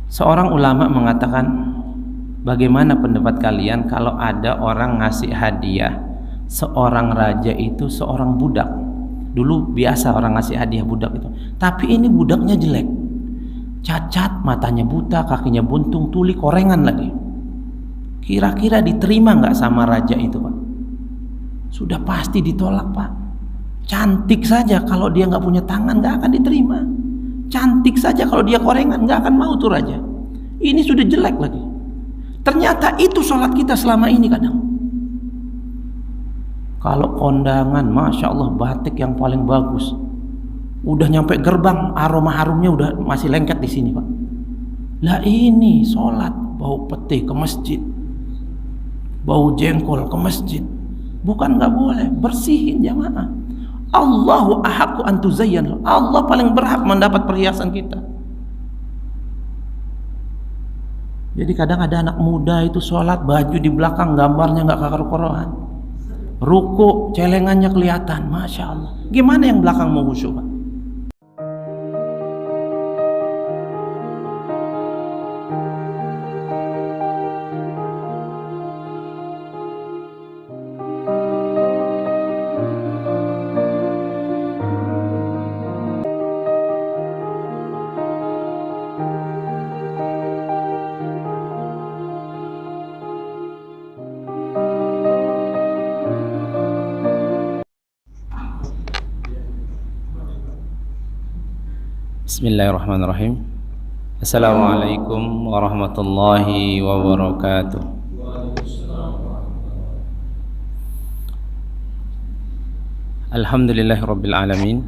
Seorang ulama mengatakan, bagaimana pendapat kalian kalau ada orang ngasih hadiah seorang raja itu seorang budak? Dulu biasa orang ngasih hadiah budak itu, tapi ini budaknya jelek, cacat, matanya buta, kakinya buntung, tuli, korengan lagi. Kira-kira diterima nggak sama raja itu, Pak? Sudah pasti ditolak, Pak. Cantik saja kalau dia nggak punya tangan nggak akan diterima. Cantik saja kalau dia korengan nggak akan mau tuh raja. Ini sudah jelek lagi. Ternyata itu sholat kita selama ini kadang. Kalau kondangan, masya Allah, batik yang paling bagus, udah nyampe gerbang, aroma harumnya udah masih lengket di sini, Pak. Lah ini sholat bau peti ke masjid, bau jengkol ke masjid. Bukan nggak boleh, bersihin jamaah. Allahu ahaqqu an tuzayyan. Allah paling berhak mendapat perhiasan kita. Jadi kadang ada anak muda itu sholat, baju di belakang gambarnya nggak karu-karuan, ruku celengannya kelihatan, masya Allah. Gimana yang belakang mau khusyuk, Pak? Bismillahirrahmanirrahim. Assalamualaikum warahmatullahi wabarakatuh. Alhamdulillahirabbil alamin.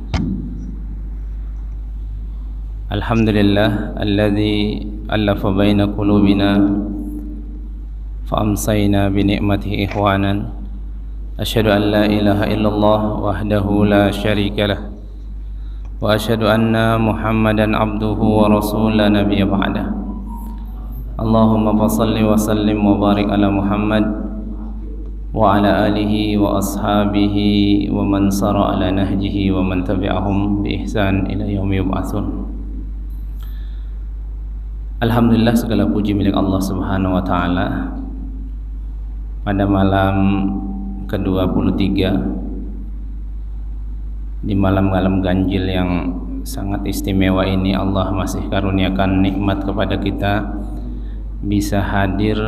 Alhamdulillah alladzi allafa baina qulubina fa amsayna bi ni'matihi ikhwanan. Asyhadu an la ilaha illallah wahdahu la syarika lah. Wa asyhadu anna Muhammadan abduhu wa rasul la nabiyya ba'dah. Allahumma fassalli wa sallim wa barik ala Muhammad wa ala alihi wa ashabihi wa man sara ala nahjihi wa man tabi'ahum bi ihsan ila yaumi yub'atsun. Alhamdulillah, segala puji milik Allah Subhanahu wa taala. Pada malam ke-23 di malam-malam ganjil yang sangat istimewa ini, Allah masih karuniakan nikmat kepada kita bisa hadir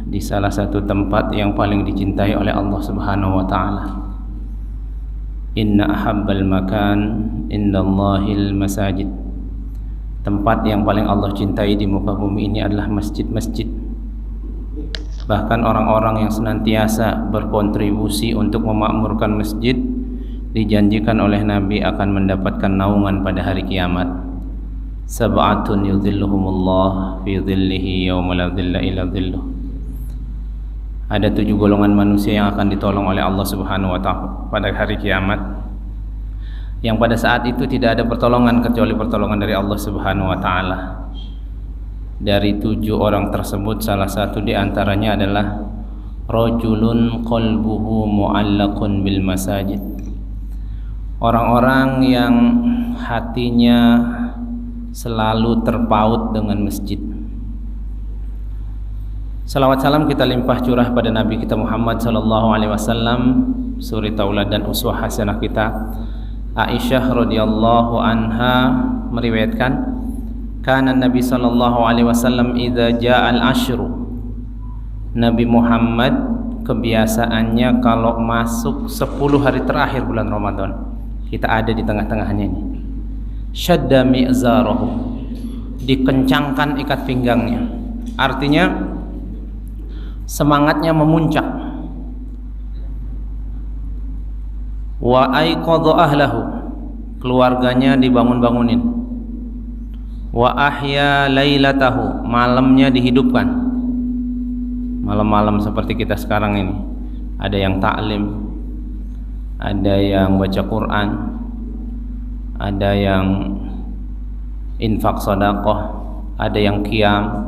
di salah satu tempat yang paling dicintai oleh Allah Subhanahu wa taala. Inna ahabbal makan indallahil masajid. Tempat yang paling Allah cintai di muka bumi ini adalah masjid-masjid. Bahkan orang-orang yang senantiasa berkontribusi untuk memakmurkan masjid dijanjikan oleh Nabi akan mendapatkan naungan pada hari kiamat. Sab'atun yudhilluhumullah fi dhillihi yawma la dhilla illa dhilluh. Ada 7 golongan manusia yang akan ditolong oleh Allah Subhanahu wa taala pada hari kiamat, yang pada saat itu tidak ada pertolongan kecuali pertolongan dari Allah Subhanahu wa taala. Dari 7 orang tersebut, salah satu di antaranya adalah rajulun qalbuhu mu'allaqun bil masajid. Orang-orang yang hatinya selalu terpaut dengan masjid. Salawat salam kita limpah curah pada Nabi kita Muhammad sallallahu alaihi wasallam, suri tauladan uswah hasanah kita. Aisyah radhiyallahu anha meriwayatkan, kana Nabi sallallahu alaihi wasallam idza ja'al ashru. Nabi Muhammad kebiasaannya kalau masuk 10 hari terakhir bulan Ramadan, kita ada di tengah-tengahnya ini, syadda mi'zarahu, dikencangkan ikat pinggangnya, artinya semangatnya memuncak. Wa aiqadha ahlahu, keluarganya dibangun-bangunin. Wa ahya lailatahu, malamnya dihidupkan. Malam-malam seperti kita sekarang ini, ada yang taklim, ada yang baca Quran, ada yang infak sedekah, ada yang qiyam.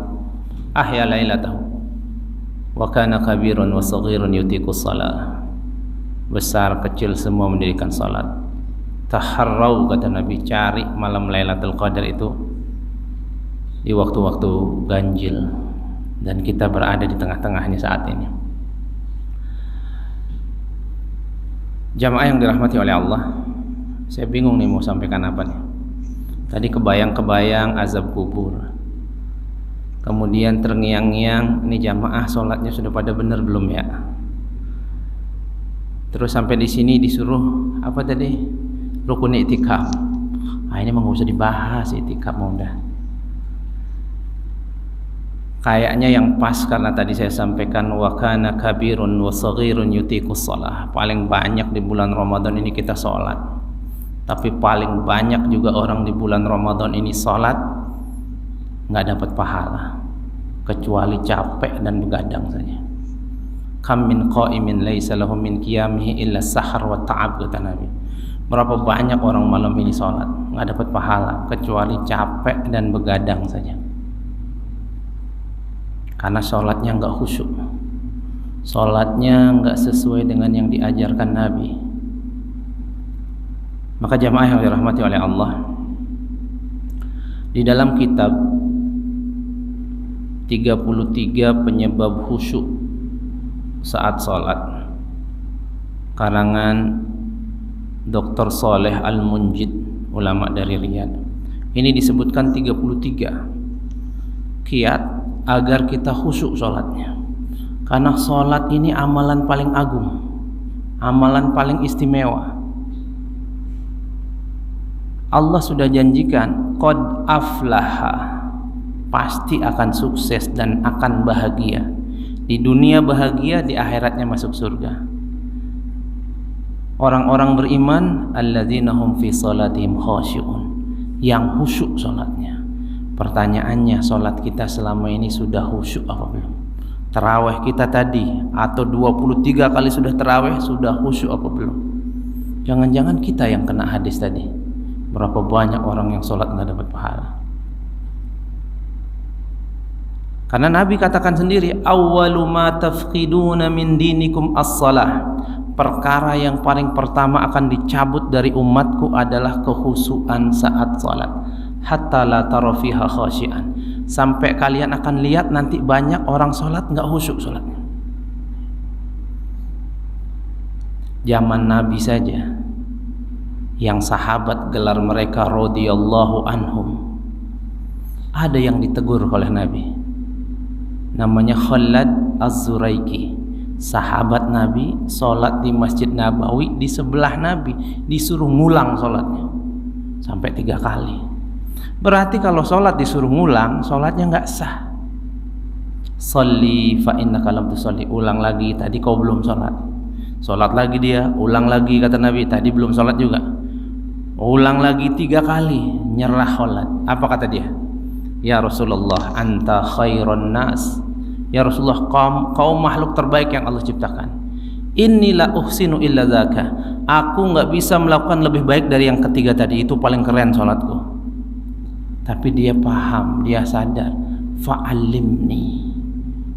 Ahya lailatahu wa kana kabirun wa saghirun yutiqu shalah. Besar kecil semua mendirikan salat. Taharrau, kata Nabi, cari malam Lailatul Qadar itu di waktu-waktu ganjil, dan kita berada di tengah-tengahnya saat ini. Jamaah yang dirahmati oleh Allah, saya bingung nih mau sampaikan apa nih. Tadi kebayang-kebayang azab kubur, kemudian terngiang-ngiang, ini jamaah sholatnya sudah pada benar belum ya? Terus sampai di sini disuruh apa tadi? Rukun i'tikaf. Ini mah nggak usah dibahas i'tikaf, mau udah. Kayaknya yang pas, karena tadi saya sampaikan wa kana kabirun wa saghirun yutiqus shalah. Paling banyak di bulan Ramadan ini kita sholat, tapi paling banyak juga orang di bulan Ramadan ini sholat nggak dapat pahala, kecuali capek dan begadang saja. Kam min qa'imin laisa lahu min qiyamihi illa sahar wa ta'ab, kata Nabi. Berapa banyak orang malam ini sholat nggak dapat pahala kecuali capek dan begadang saja, karena sholatnya nggak khusyuk, sholatnya nggak sesuai dengan yang diajarkan Nabi. Maka jamaah yang dirahmati oleh Allah, di dalam kitab 33 penyebab khusyuk saat sholat, karangan Dr. Saleh Al-Munjid, ulama dari Riyadh, ini disebutkan 33 kiat agar kita khusyuk sholatnya. Karena sholat ini amalan paling agung, amalan paling istimewa. Allah sudah janjikan qad aflaha, pasti akan sukses dan akan bahagia. Di dunia bahagia, di akhiratnya masuk surga. Orang-orang beriman alladzina hum fi salatihim khashi'un, yang khusyuk sholatnya. Pertanyaannya, sholat kita selama ini sudah khusyuk apa belum? Tarawih kita tadi atau 23 kali sudah tarawih, sudah khusyuk apa belum? Jangan-jangan kita yang kena hadis tadi. Berapa banyak orang yang sholat nggak dapat pahala? Karena Nabi katakan sendiri, awwalu ma tafqiduna min dinikum as-shalah. Perkara yang paling pertama akan dicabut dari umatku adalah kekhusyuan saat sholat. Hatta la tara fiha khasyian, sampai kalian akan lihat nanti banyak orang sholat nggak khusyuk sholatnya. Zaman Nabi saja, yang sahabat gelar mereka radhiyallahu anhum, ada yang ditegur oleh Nabi, namanya Khalad Az-Zuraiki. Sahabat Nabi sholat di Masjid Nabawi, di sebelah Nabi, disuruh ngulang sholatnya sampai 3 kali. Berarti kalau sholat disuruh ngulang, sholatnya nggak sah. Sholli fa innaka lam tusolli, ulang lagi, tadi kau belum sholat. Sholat lagi dia, ulang lagi, kata Nabi, tadi belum sholat juga. Ulang lagi 3 kali, nyerah sholat. Apa kata dia? Ya Rasulullah, anta khairun nas. Ya Rasulullah, kau makhluk terbaik yang Allah ciptakan. Inni la uhsinu illa dzaka, aku nggak bisa melakukan lebih baik dari yang ketiga tadi, itu paling keren sholatku. Tapi dia paham, dia sadar. Fa'alimni,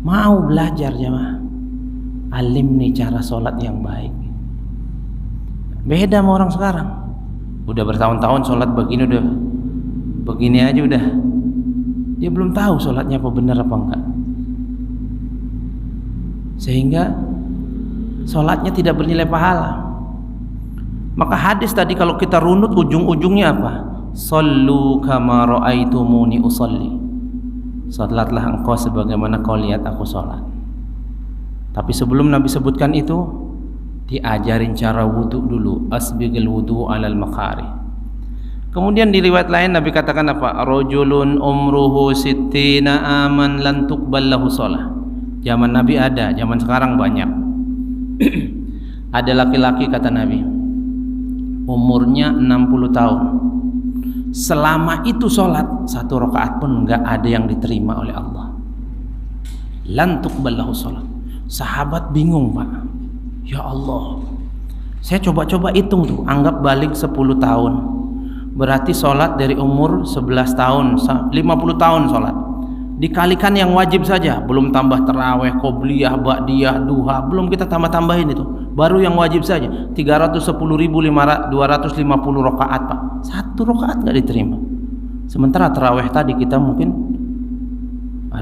mau belajar jemaah, alimni cara sholat yang baik. Beda sama orang sekarang, udah bertahun-tahun sholat begini, udah begini aja udah, dia belum tahu sholatnya apa benar apa enggak, sehingga sholatnya tidak bernilai pahala. Maka hadis tadi kalau kita runut ujung-ujungnya apa? Sallu kama ra'aitumuni usalli, salatlah engkau sebagaimana kau lihat aku sholat. Tapi sebelum Nabi sebutkan itu, diajarin cara wudu dulu, asbigil wudu alal makari. Kemudian di riwayat lain Nabi katakan apa? Rajulun umruhu sittina aman lan tuqbal lahu shalah. Zaman Nabi ada, zaman sekarang banyak. Ada laki-laki, kata Nabi, umurnya 60 tahun. Selama itu sholat 1 rakaat pun enggak ada yang diterima oleh Allah. Lan tuqbal lahu shalah. Sahabat bingung, Pak. Ya Allah, saya coba-coba hitung tuh, anggap balik 10 tahun. Berarti sholat dari umur 11 tahun, 50 tahun sholat. Dikalikan yang wajib saja, belum tambah taraweh, qobliyah, ba'diyah, duha, belum kita tambah-tambahin itu. Baru yang wajib saja 310.250 rakaat, Pak. 1 rakaat enggak diterima. Sementara taraweh tadi kita mungkin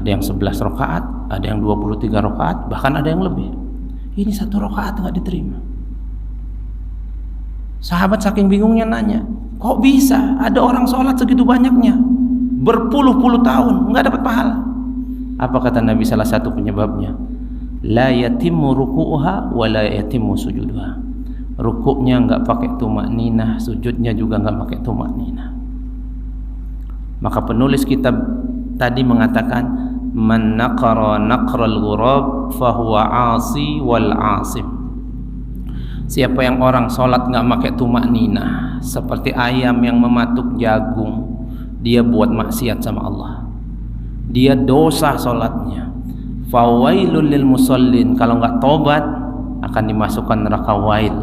Ada yang 11 rakaat, ada yang 23 rakaat, bahkan ada yang lebih. Ini 1 rakaat nggak diterima. Sahabat saking bingungnya nanya, kok bisa ada orang sholat segitu banyaknya, berpuluh-puluh tahun nggak dapat pahala? Apa kata Nabi? Salah satu penyebabnya, la yatimmu ruku'uha wa la yatimmu sujuduha. Rukuknya nggak pakai tumakninah, sujudnya juga nggak pakai tumakninah. Maka penulis kitab tadi mengatakan, man naqara naqral ghurab fahuwa 'asi wal 'asim. Siapa yang orang sholat nggak pakai tumakninah, seperti ayam yang mematuk jagung, dia buat maksiat sama Allah, dia dosa sholatnya. Fawailul lil musallin, kalau nggak tobat akan dimasukkan neraka wail.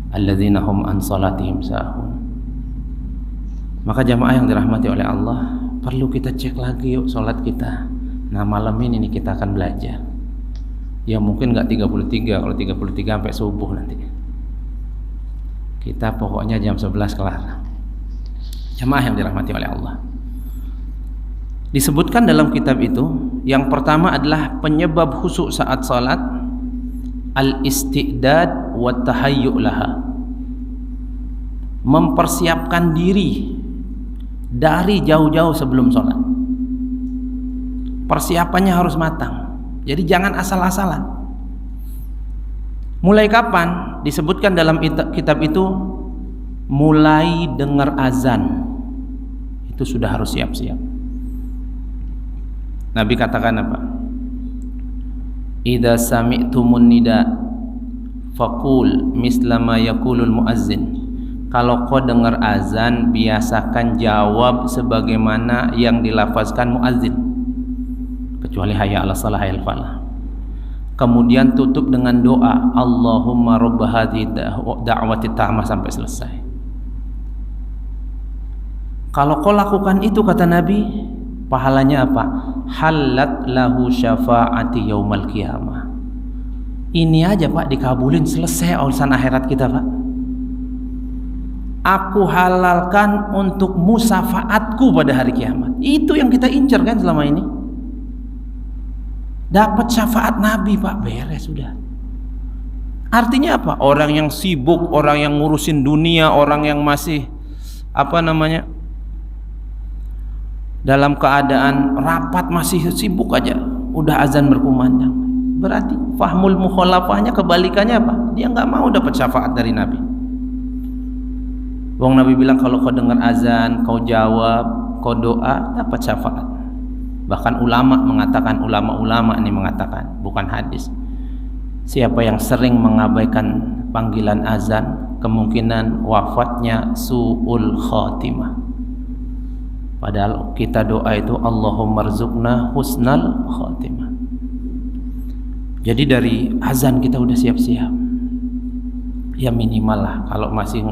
Alladzina hum an salatihim sahun. Maka jamaah yang dirahmati oleh Allah, perlu kita cek lagi yuk sholat kita. Nah malam ini nih kita akan belajar. Ya mungkin nggak 33, kalau 33 sampai subuh nanti. Kita pokoknya jam 11 kelar. Jamaah yang dirahmati oleh Allah. Disebutkan dalam kitab itu, yang pertama adalah penyebab khusyuk saat salat, al-istidad wa tahayyu' laha. Mempersiapkan diri dari jauh-jauh sebelum sholat. Persiapannya harus matang. Jadi jangan asal-asalan. Mulai kapan? Disebutkan dalam kitab itu, mulai dengar azan itu sudah harus siap-siap. Nabi katakan apa? Idza sami'tumun nida faqul misla ma yaqulul muazzin. Kalau kau dengar azan, biasakan jawab sebagaimana yang dilafazkan muazzin, kecuali hayya 'alas shalah, hayya 'alal falah. Kemudian tutup dengan doa, Allahumma rabb hadhihi da'wati tammah, sampai selesai. Kalau kau lakukan itu, kata Nabi, pahalanya apa? Halat lahu syafa'ati yaumal qiyamah. Ini aja Pak dikabulin, selesai urusan akhirat kita Pak. Aku halalkan untukmu syafaatku pada hari kiamat. Itu yang kita incar kan selama ini. Dapat syafaat Nabi Pak, beres sudah. Artinya apa? Orang yang sibuk, orang yang ngurusin dunia, orang yang masih dalam keadaan rapat masih sibuk aja, udah azan berkumandang. Berarti fahmul mukhalafahnya kebalikannya apa? Dia nggak mau dapat syafaat dari Nabi. Wong Nabi bilang kalau kau dengar azan, kau jawab, kau doa, dapat syafaat. Bahkan ulama-ulama ini mengatakan, bukan hadis, siapa yang sering mengabaikan panggilan azan, kemungkinan wafatnya su'ul khatimah. Padahal kita doa itu Allahumma rzuqna husnal khatimah. Jadi dari azan kita udah siap-siap. Ya minimal lah, kalau masih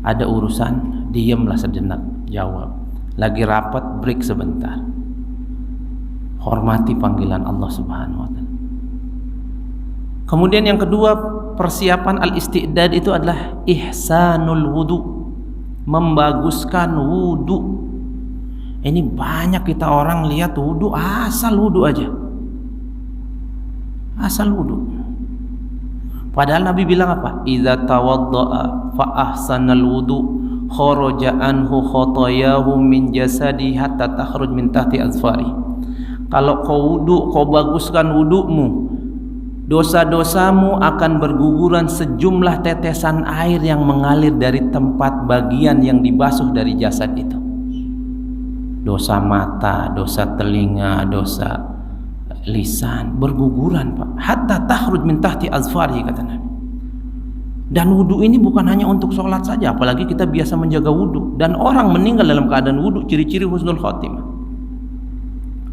ada urusan, diamlah sejenak, jawab. Lagi rapat, break sebentar. Hormati panggilan Allah Subhanahu wa ta'ala. Kemudian yang kedua, persiapan al-istidad itu adalah ihsanul wudu, membaguskan wudu. Ini banyak kita orang lihat wudu, asal wudu aja, asal wudu. Padahal Nabi bilang apa? Idza tawaddaa fa ahsanal wudu kharaja anhu khotayahu min jasadi hatta takhruj min tahti azfari. Kalau kau wudu, kau baguskan wudumu, dosa-dosamu akan berguguran sejumlah tetesan air yang mengalir dari tempat bagian yang dibasuh dari jasad itu. Dosa mata, dosa telinga, dosa lisan berguguran Pak, hatta takhruj min tahti azfari, kata Nabi. Dan wudu ini bukan hanya untuk sholat saja, apalagi kita biasa menjaga wudu. Dan orang meninggal dalam keadaan wudu, ciri-ciri husnul khotimah.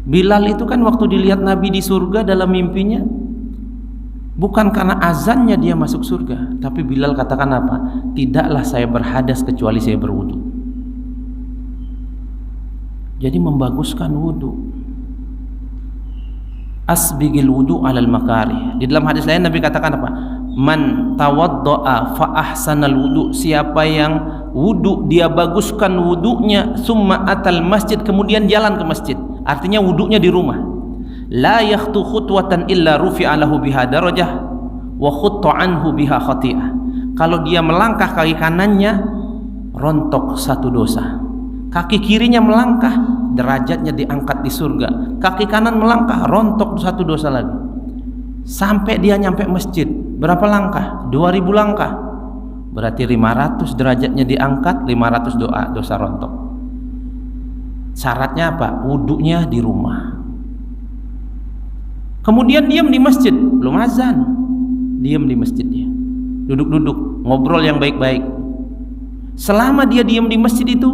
Bilal itu kan waktu dilihat Nabi di surga dalam mimpinya, bukan karena azannya dia masuk surga, tapi Bilal katakan apa? Tidaklah saya berhadas kecuali saya berwudu. Jadi membaguskan wudu. Asbigil wudu alal makari. Di dalam hadis lain Nabi katakan apa? Man tawaddoa fa ahsanal wudu. Siapa yang wudu dia baguskan wudunya, summa atal masjid, kemudian jalan ke masjid. artinya wudunya di rumah. La yakhtu khutwatan illa rufi'a lahu biha darajah wa khutta anhu biha khati'ah. Kalau dia melangkah kaki kanannya rontok satu dosa, kaki kirinya melangkah derajatnya diangkat di surga, kaki kanan melangkah rontok satu dosa lagi, sampai dia nyampe masjid. Berapa langkah? 2000 langkah, berarti 500 derajatnya diangkat, 500 dosa rontok. Syaratnya apa? Wudunya di rumah. Kemudian diam di masjid, belum azan, diam di masjid dia, duduk-duduk, ngobrol yang baik-baik. Selama dia diam di masjid itu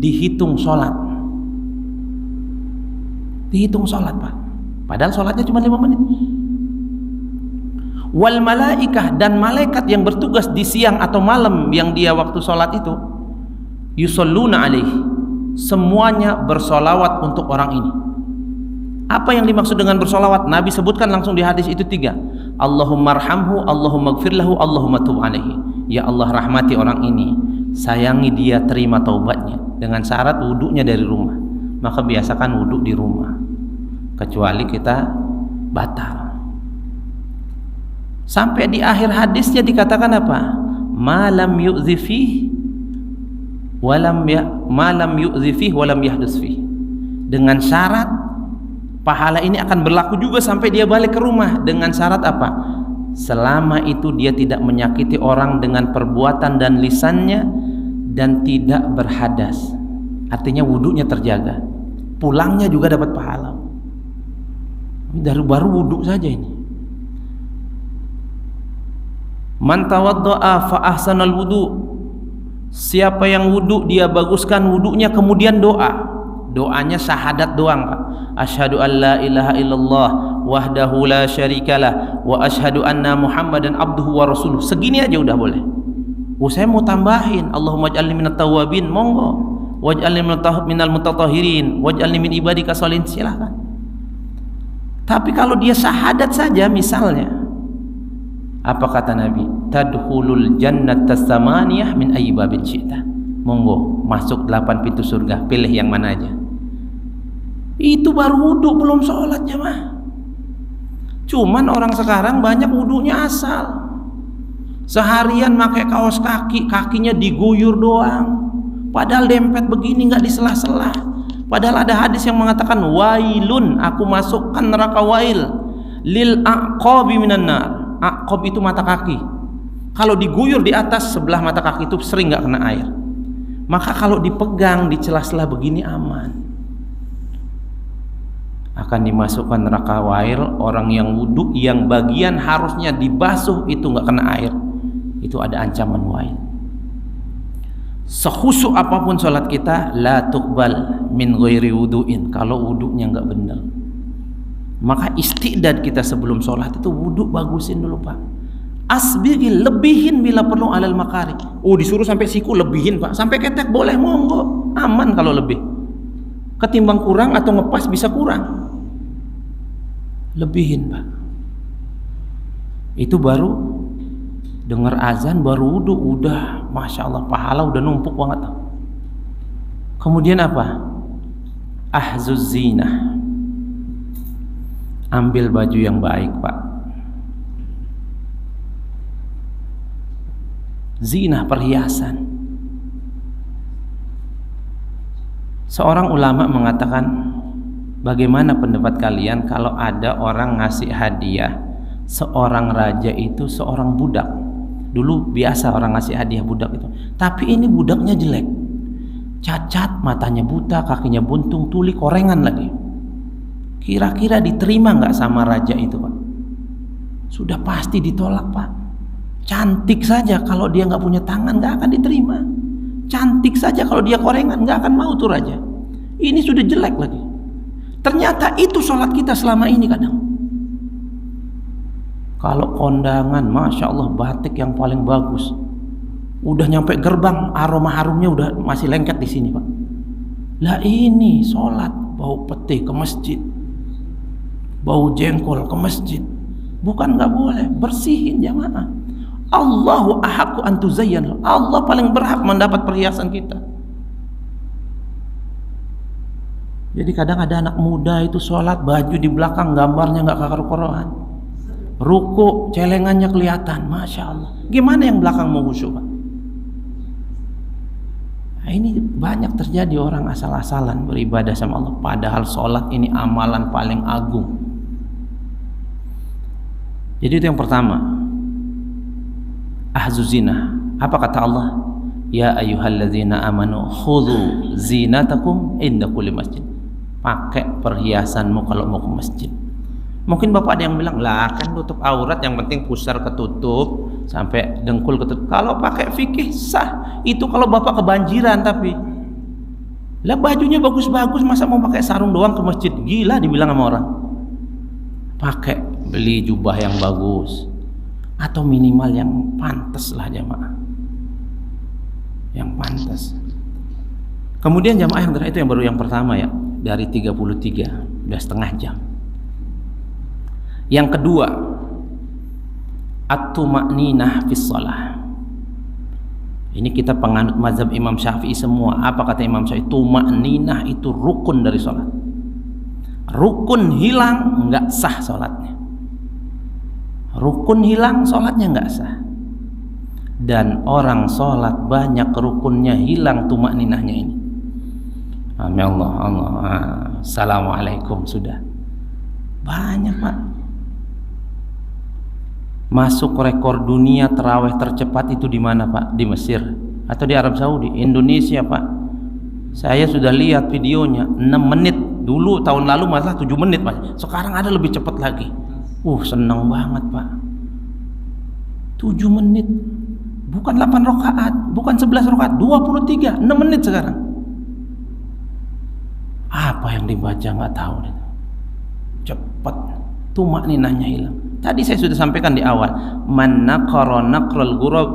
dihitung sholat, dihitung sholat Pak, padahal sholatnya cuma 5 menit. Wal malaikah, dan malaikat yang bertugas di siang atau malam yang dia waktu sholat itu, yusalluna alaihi, semuanya bersolawat untuk orang ini. Apa yang dimaksud dengan bersolawat? Nabi sebutkan langsung di hadis itu 3. Allahumma arhamhu, Allahumma gfirlahu, Allahumma tub alaihi. Ya Allah, rahmati orang ini, sayangi dia, terima taubatnya, dengan syarat wudunya dari rumah. Maka biasakan wudu di rumah, kecuali kita batal. Sampai di akhir hadisnya dikatakan apa? Malam yu'zi fih walam yu'zi fih walam yahdus fih. Dengan syarat pahala ini akan berlaku juga sampai dia balik ke rumah. Dengan syarat apa? Selama itu dia tidak menyakiti orang dengan perbuatan dan lisannya, dan tidak berhadas, artinya wudunya terjaga, pulangnya juga dapat pahala. Dari baru wudu saja ini. Man tawadda'a fa ahsanal wudu, siapa yang wudu dia baguskan wudunya, kemudian doa. Doanya syahadat doang Pak. Asyhadu an la ilaha illallah wahdahu la syarikalah wa asyhadu anna Muhammadan abduhu wa rasuluh. Segini aja udah boleh. Saya mau tambahin, Allahumma ij'alni minat tawwabin, monggo. Waj'alni minal mutatahhirin, waj'alni min ibadika sholihin, silakan. Tapi kalau dia syahadat saja misalnya, apa kata Nabi? Tadkhulul jannata tsamaniyah min ayyi babin syi'ta. Monggo masuk 8 pintu surga, pilih yang mana aja. Itu baru wudu, belum sholat jemaah. Cuman orang sekarang banyak wudunya asal. Seharian pakai kaos kaki, kakinya diguyur doang, padahal dempet begini nggak disela-sela. Padahal ada hadis yang mengatakan wailun, aku masukkan neraka wail lil aqabi minan nar. Aqab itu mata kaki. Kalau diguyur di atas sebelah mata kaki itu sering nggak kena air. Maka kalau dipegang di celah-celah begini aman. Akan dimasukkan neraka wail orang yang wudu yang bagian harusnya dibasuh itu nggak kena air. Itu ada ancaman wail. Sekhusyuk apapun sholat kita, la tuqbal min ghairi wudu'in, kalau wudunya nggak benar. Maka istiqdad kita sebelum sholat itu wudu bagusin dulu Pak. Asbigil, lebihin bila perlu alal makari. Oh disuruh sampai siku lebihin Pak, sampai ketek boleh, monggo, aman kalau lebih. Ketimbang kurang atau ngepas bisa kurang, lebihin Pak. Itu baru dengar azan baru wudu, udah masya Allah pahala udah numpuk banget. Kemudian apa? Ahzuz zinah, ambil baju yang baik Pak. Zinah, perhiasan. Seorang ulama mengatakan, bagaimana pendapat kalian kalau ada orang ngasih hadiah seorang raja itu seorang budak? Dulu biasa orang ngasih hadiah budak itu, tapi ini budaknya jelek, cacat, matanya buta, kakinya buntung, tuli, korengan lagi. Kira-kira diterima nggak sama raja itu Pak? Sudah pasti ditolak Pak. Cantik saja kalau dia nggak punya tangan nggak akan diterima. Cantik saja kalau dia korengan nggak akan mau tuh raja. Ini sudah jelek lagi. Ternyata itu sholat kita selama ini kadang. Kalau kondangan, masya Allah batik yang paling bagus, udah nyampe gerbang aroma harumnya udah masih lengket di sini Pak. Lah ini sholat bau peti ke masjid, bau jengkol ke masjid. Bukan nggak boleh, bersihin jamaah. Allahu ahaqqu an tuzayyan, Allah paling berhak mendapat perhiasan kita. Jadi kadang ada anak muda itu sholat baju di belakang gambarnya nggak karu-karuan, ruku celengannya kelihatan, masya Allah. Gimana yang belakang mau khusyuk, Pak? Nah, ini banyak terjadi orang asal-asalan beribadah sama Allah, padahal sholat ini amalan paling agung. Jadi itu yang pertama, ahzuz zina. Apa kata Allah? Ya ayyuhalladzina amanu khudhu zinatakum inda kulli masjid. Pakai perhiasanmu kalau mau ke masjid. Mungkin bapak ada yang bilang, lah kan tutup aurat, yang penting pusar ketutup sampai dengkul ketutup. Kalau pakai fikih sah. Itu kalau bapak kebanjiran, tapi lah bajunya bagus-bagus, masa mau pakai sarung doang ke masjid? Gila dibilang sama orang. Pakai, beli jubah yang bagus, atau minimal yang pantas lah jamaah, yang pantas. Kemudian jamaah yang terakhir itu yang baru yang pertama ya, dari 33 udah setengah jam. Yang kedua, at-tuma'ninah fis shalah. Ini kita penganut mazhab Imam Syafi'i semua. Apa kata Imam Syafi'i? Tuma'ninah itu rukun dari salat. Rukun hilang enggak sah salatnya. Rukun hilang salatnya enggak sah. Dan orang salat banyak rukunnya hilang tuma'ninahnya ini. Amin Allah, Assalamualaikum sudah. Banyak, Pak. Masuk rekor dunia tarawih tercepat itu di mana, Pak? Di Mesir atau di Arab Saudi? Indonesia, Pak. Saya sudah lihat videonya 6 menit. Dulu tahun lalu masalah 7 menit, Pak. Sekarang ada lebih cepat lagi. Senang banget, Pak. 7 menit. Bukan 8 rakaat, bukan 11 rakaat, 23, 6 menit sekarang. Apa yang dibaca nggak tahu, cepat, tuma'ninahnya hilang. Tadi saya sudah sampaikan di awal, man naqara naqral ghurab,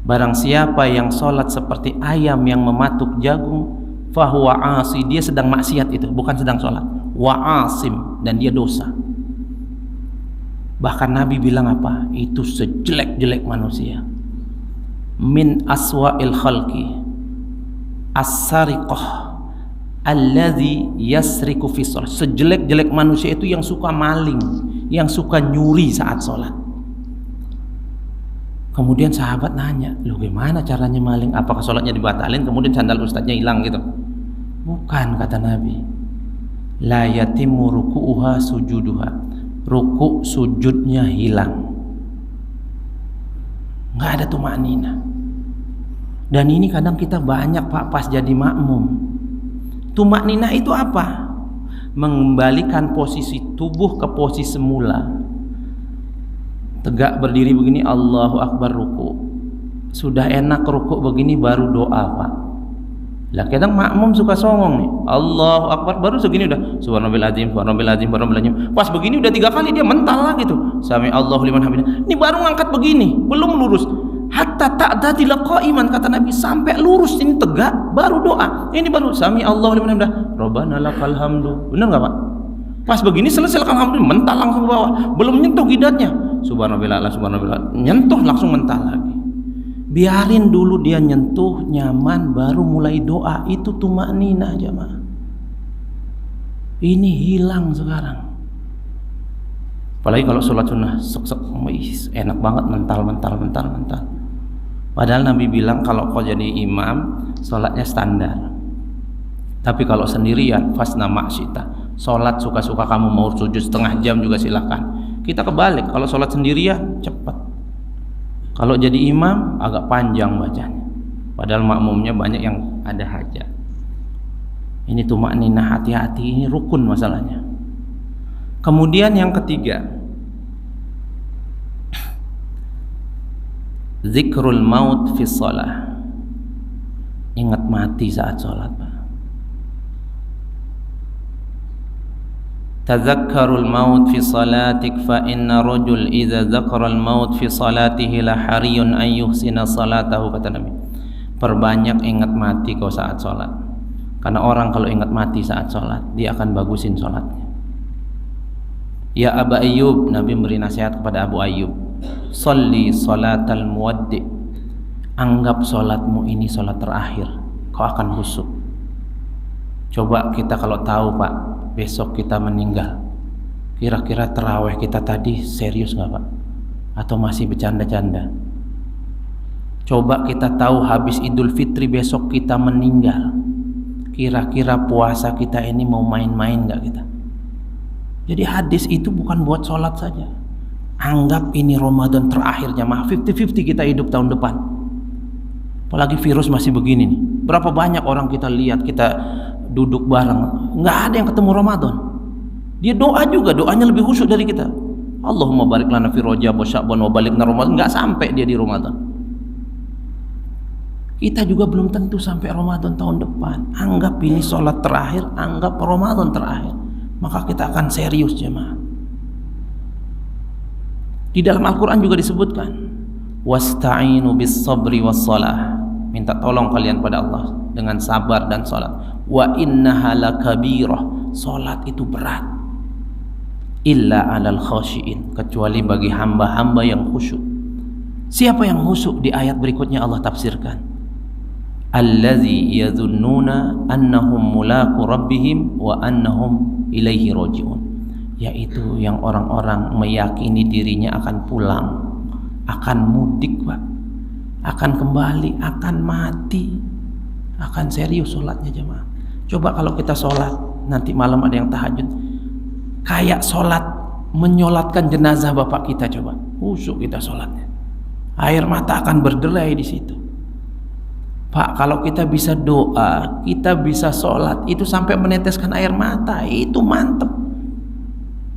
barang siapa yang sholat seperti ayam yang mematuk jagung, fahuwa asi, dia sedang maksiat, itu bukan sedang sholat, wa asim, dan dia dosa. Bahkan Nabi bilang apa? Itu sejelek-jelek manusia. Min aswa'il khalqi as-sariqah alladzi yasriku fi shalah. Sejelek-jelek manusia itu yang suka maling, yang suka nyuri saat sholat. Kemudian sahabat nanya, loh gimana caranya maling? Apakah sholatnya dibatalin kemudian sandal ustadznya hilang gitu? Bukan, kata Nabi. La yatimmu ruku'uha sujuduha. Ruku sujudnya hilang, nggak ada tuma'ninah. Dan ini kadang kita banyak, Pak, pas jadi makmum. Tuma'ninah itu apa? Mengembalikan posisi tubuh ke posisi semula. Tegak berdiri begini, Allahu Akbar, ruku. Sudah enak ruku begini baru doa, Pak. Lah kadang makmum suka songong nih, Allahu Akbar baru segini udah subhanallah azim, subhanallah azim, subhanallah azim. Pas begini udah 3 kali dia mental lagi tuh. Sami Allahu liman hamidah. Ini baru ngangkat begini, belum lurus. Hatta ta'dadila qa'iman, kata Nabi, sampai lurus ini tegak baru doa. Ini baru sami Allahu liman hamidah. Rabbana lakal hamdu. Benar enggak, Pak? Pas begini selesai alhamdulillah, mental langsung ke bawah. Belum nyentuh kidatnya. Subhanallah, subhanallah. Nyentuh langsung mental lagi. Biarin dulu dia nyentuh nyaman baru mulai doa. Itu tuma'ninah jamaah. Ini hilang sekarang. Apalagi kalau sholat sunnah, enak banget mental. Padahal Nabi bilang kalau kau jadi imam sholatnya standar. Tapi kalau sendirian fasna ma'syita, sholat suka-suka kamu, mau sujud setengah jam juga silakan. Kita kebalik, kalau sholat sendirian cepat. Kalau jadi imam agak panjang bacanya, padahal makmumnya banyak yang ada hajat. Ini tuma'ninah, hati-hati, ini rukun masalahnya. Kemudian yang ketiga, zikrul maut fi shalah. Ingat mati saat sholat, Pak. Tadzakkarul maut fi salatik fa inna rajul idza dzakaral maut fi salatihi la hariyun an yuhsina salatahu, kata Nabi. Perbanyak ingat mati kau saat sholat, karena orang kalau ingat mati saat sholat dia akan bagusin sholatnya. Ya Aba Ayyub, Nabi memberi nasihat kepada Abu Ayyub, sholli sholatal muwaddi, anggap sholatmu ini sholat terakhir, kau akan khusyuk. Coba kita kalau tahu Pak, besok kita meninggal, kira-kira terawih kita tadi serius nggak Pak? Atau masih bercanda-canda? Coba kita tahu habis Idul Fitri besok kita meninggal, kira-kira puasa kita ini mau main-main nggak kita? Jadi hadis itu bukan buat sholat saja. Anggap ini Ramadan terakhir jamaah, 50-50 kita hidup tahun depan. Apalagi virus masih begini nih. Berapa banyak orang kita lihat, kita duduk bareng, nggak ada yang ketemu Ramadan. Dia doa juga, doanya lebih khusyuk dari kita. Allahumma barik lana fi Rajab wa Sya'ban wa balikna Ramadan. Nggak sampai dia di Ramadan. Kita juga belum tentu sampai Ramadan tahun depan. Anggap ini sholat terakhir, anggap Ramadan terakhir. Maka kita akan serius jemaah. Di dalam Al-Quran juga disebutkan, wasta'inu bis sabri was salah. Minta tolong kalian pada Allah dengan sabar dan salat. Wa innaha lakabirah. Salat itu berat. Illa 'alal khashiin, kecuali bagi hamba-hamba yang khusyuk. Siapa yang khusyuk? Di ayat berikutnya Allah tafsirkan, allazi yadhunnuna annahum mulaqu rabbihim wa annahum ilaihi raji'un, yaitu yang orang-orang meyakini dirinya akan pulang, akan mudik Pak, akan kembali, akan mati, akan serius sholatnya jemaah. Coba kalau kita sholat nanti malam ada yang tahajud, kayak sholat menyolatkan jenazah bapak kita, coba khusyuk kita sholatnya, air mata akan berderai di situ. Pak, kalau kita bisa doa, kita bisa sholat, itu sampai meneteskan air mata, itu mantep.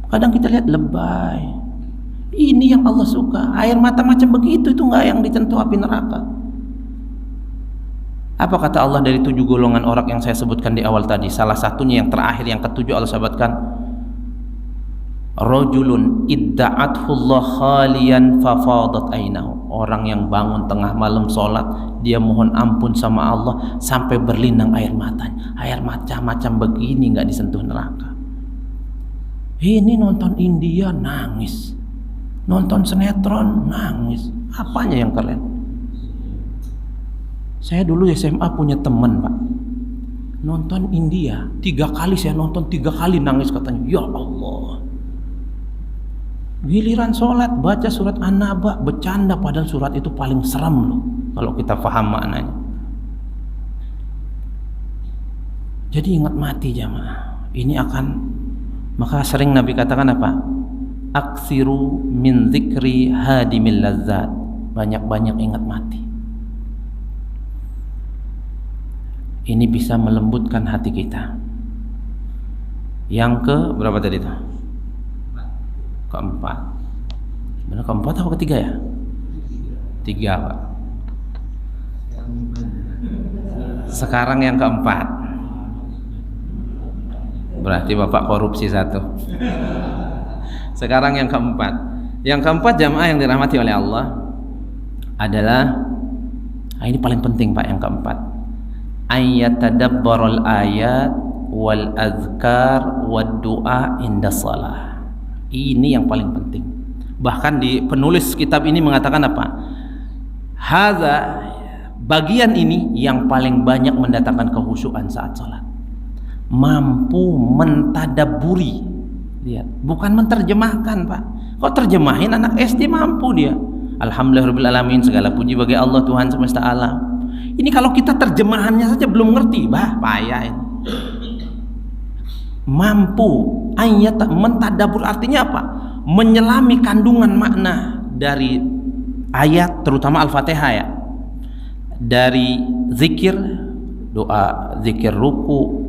Kadang kita lihat lebay, ini yang Allah suka, air mata macam begitu, itu nggak yang ditentu api neraka. Apa kata Allah dari 7 golongan orang yang saya sebutkan di awal tadi? Salah satunya yang terakhir, yang ketujuh, Allah sebutkan, rajulun idda'athullah khaliyan fafadat ainahu. Orang yang bangun tengah malam sholat, dia mohon ampun sama Allah sampai berlinang air matanya. Air macam-macam begini nggak disentuh neraka. Ini nonton India nangis, nonton sinetron nangis. Apanya yang keren? Saya dulu SMA punya teman Pak, nonton India 3 kali, saya nonton 3 kali nangis katanya. Ya Allah. Giliran sholat baca surat An-Naba bercanda, padahal surat itu paling seram loh kalau kita paham maknanya. Jadi ingat mati jamaah, ini akan, maka sering Nabi katakan apa? Aksiru min dzikri hadimil lazzat. Banyak-banyak ingat mati. Ini bisa melembutkan hati kita. Yang ke berapa tadi itu? Keempat. Benar keempat atau ketiga ya? 3 Pak. Sekarang yang keempat. Berarti Bapak korupsi 1. Sekarang yang keempat. Yang keempat jamaah yang dirahmati oleh Allah adalah, ini paling penting Pak, yang keempat, ayyatadabbarul ayat wal azkar wad du'a inda shalah. Ini yang paling penting. Bahkan di penulis kitab ini mengatakan apa? Hadza, bagian ini yang paling banyak mendatangkan kehusyuan saat salat. Mampu mentadabburi. Lihat, bukan menterjemahkan Pak. Kok terjemahin anak SD mampu dia. Alhamdulillahirabbil alamin, segala puji bagi Allah Tuhan semesta alam. Ini kalau kita terjemahannya saja belum ngerti, payah ini. Mampu ayat mentadabur, artinya apa? Menyelami kandungan makna dari ayat, terutama Al-Fatihah ya. Dari zikir, doa, zikir ruku,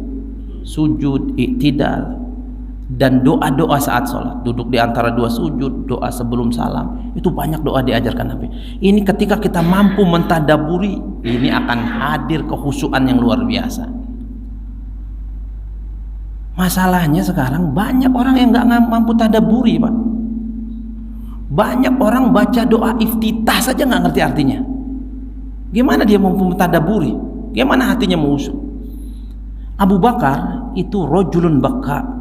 sujud, iktidal, dan doa-doa saat sholat, duduk di antara 2 sujud, doa sebelum salam, itu banyak doa diajarkan Nabi. Ini ketika kita mampu mentadaburi, ini akan hadir kehusyuan yang luar biasa. Masalahnya sekarang banyak orang yang nggak mampu tadaburi Pak. Banyak orang baca doa iftitah saja nggak ngerti artinya. Gimana dia mampu tadaburi? Gimana hatinya mau khusyuk? Abu Bakar itu rajulun baka.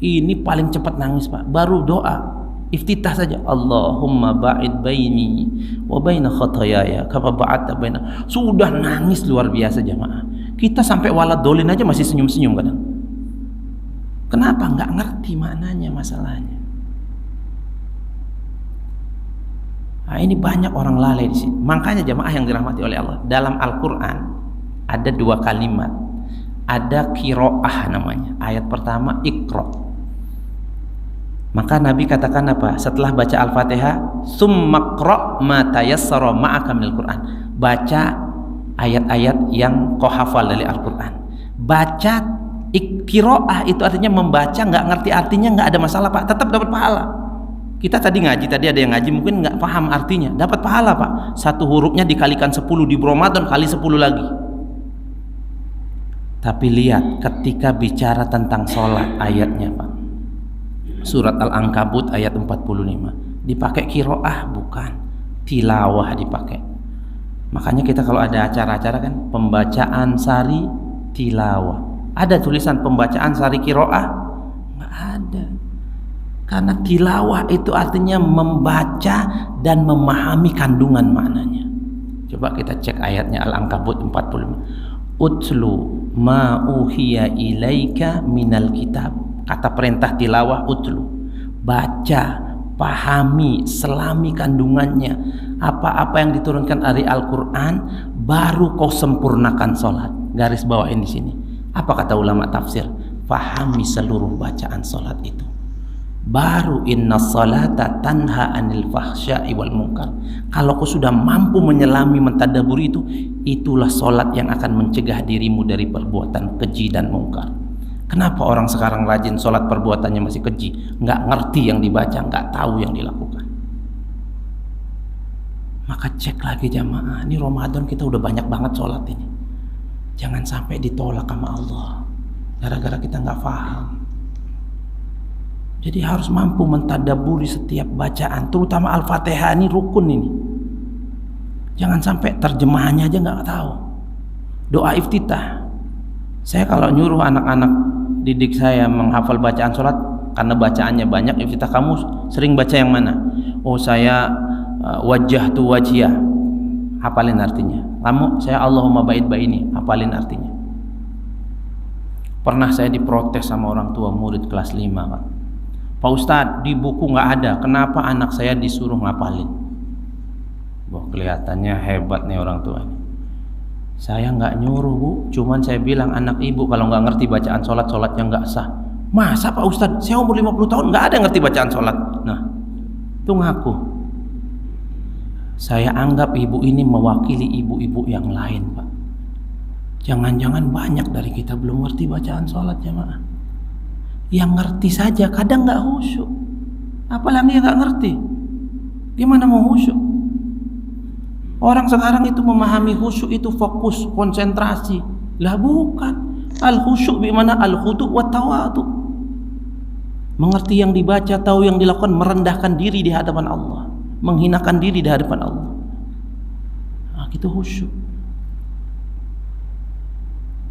Ini paling cepat nangis Pak. Baru doa iftitah saja, Allahumma ba'id baini wa baina khatayaya kama ba'adta baina, sudah nangis luar biasa jamaah. Kita sampai waladolin aja masih senyum-senyum kadang. Kenapa? Nggak ngerti maknanya masalahnya. Nah, ini banyak orang lalai di sini. Makanya jamaah yang dirahmati oleh Allah, dalam Al-Quran ada 2 kalimat. Ada qiraah namanya. Ayat pertama Iqra. Maka Nabi katakan apa? Setelah baca Al-Fatihah, summa qra' ma tayassara ma'aka minal Qur'an. Baca ayat-ayat yang kau hafal dari Al-Quran. Baca qiraah itu artinya membaca, nggak ngerti artinya nggak ada masalah Pak, tetap dapat pahala. Kita tadi ngaji, tadi ada yang ngaji mungkin nggak paham artinya, dapat pahala Pak. 1 hurufnya dikalikan 10 di Ramadan kali 10 lagi. Tapi lihat ketika bicara tentang sholat ayatnya Pak, surat Al-Ankabut ayat 45 dipakai qiraah bukan, tilawah dipakai. Makanya kita kalau ada acara-acara kan pembacaan sari tilawah, ada tulisan pembacaan sari qiraah? Nggak ada. Karena tilawah itu artinya membaca dan memahami kandungan maknanya. Coba kita cek ayatnya Al-Ankabut 45. Utlu ma uhiya ilaika minal kitab. Kata perintah tilawah utlu. Baca, pahami, selami kandungannya. Apa-apa yang diturunkan dari Al-Quran, baru kau sempurnakan sholat. Garis bawain di sini. Apa kata ulama tafsir? Pahami seluruh bacaan sholat itu. Baru inna salata tanha anil fahsya'i wal munkar. Kalau kau sudah mampu menyelami mentadaburi itu, itulah solat yang akan mencegah dirimu dari perbuatan keji dan mungkar. Kenapa orang sekarang rajin solat perbuatannya masih keji? Nggak ngerti yang dibaca, nggak tahu yang dilakukan. Maka cek lagi jamaah, ini Ramadan kita udah banyak banget solat ini. Jangan sampai ditolak sama Allah gara-gara kita nggak paham. Jadi harus mampu mentadaburi setiap bacaan, terutama Al-Fatihah ini rukun ini. Jangan sampai terjemahannya aja nggak tahu. Doa iftitah. Saya kalau nyuruh anak-anak didik saya menghafal bacaan sholat, karena bacaannya banyak, iftitah kamu sering baca yang mana? Oh saya wajah tu wajiyah, hafalin artinya. Kamu saya Allahumma ba'id ba'ini, hafalin artinya. Pernah saya diprotes sama orang tua murid kelas 5 Pak. Pak Ustadz, di buku nggak ada, kenapa anak saya disuruh ngapalin? Wah, kelihatannya hebat nih orang tua. Saya nggak nyuruh Bu, cuman saya bilang anak ibu kalau nggak ngerti bacaan sholat, sholatnya nggak sah. Masa Pak Ustadz, saya umur 50 tahun nggak ada yang ngerti bacaan sholat. Nah, itu ngaku. Saya anggap ibu ini mewakili ibu-ibu yang lain Pak. Jangan-jangan banyak dari kita belum ngerti bacaan sholat jamaah. Yang ngerti saja kadang nggak khusyuk, apalagi yang nggak ngerti, gimana mau khusyuk? Orang sekarang itu memahami khusyuk itu fokus, konsentrasi. Lah bukan. Al khusyuk bimana al khudu wa tawadu. Mengerti yang dibaca, tahu yang dilakukan, merendahkan diri di hadapan Allah, menghinakan diri di hadapan Allah. Nah, itu khusyuk.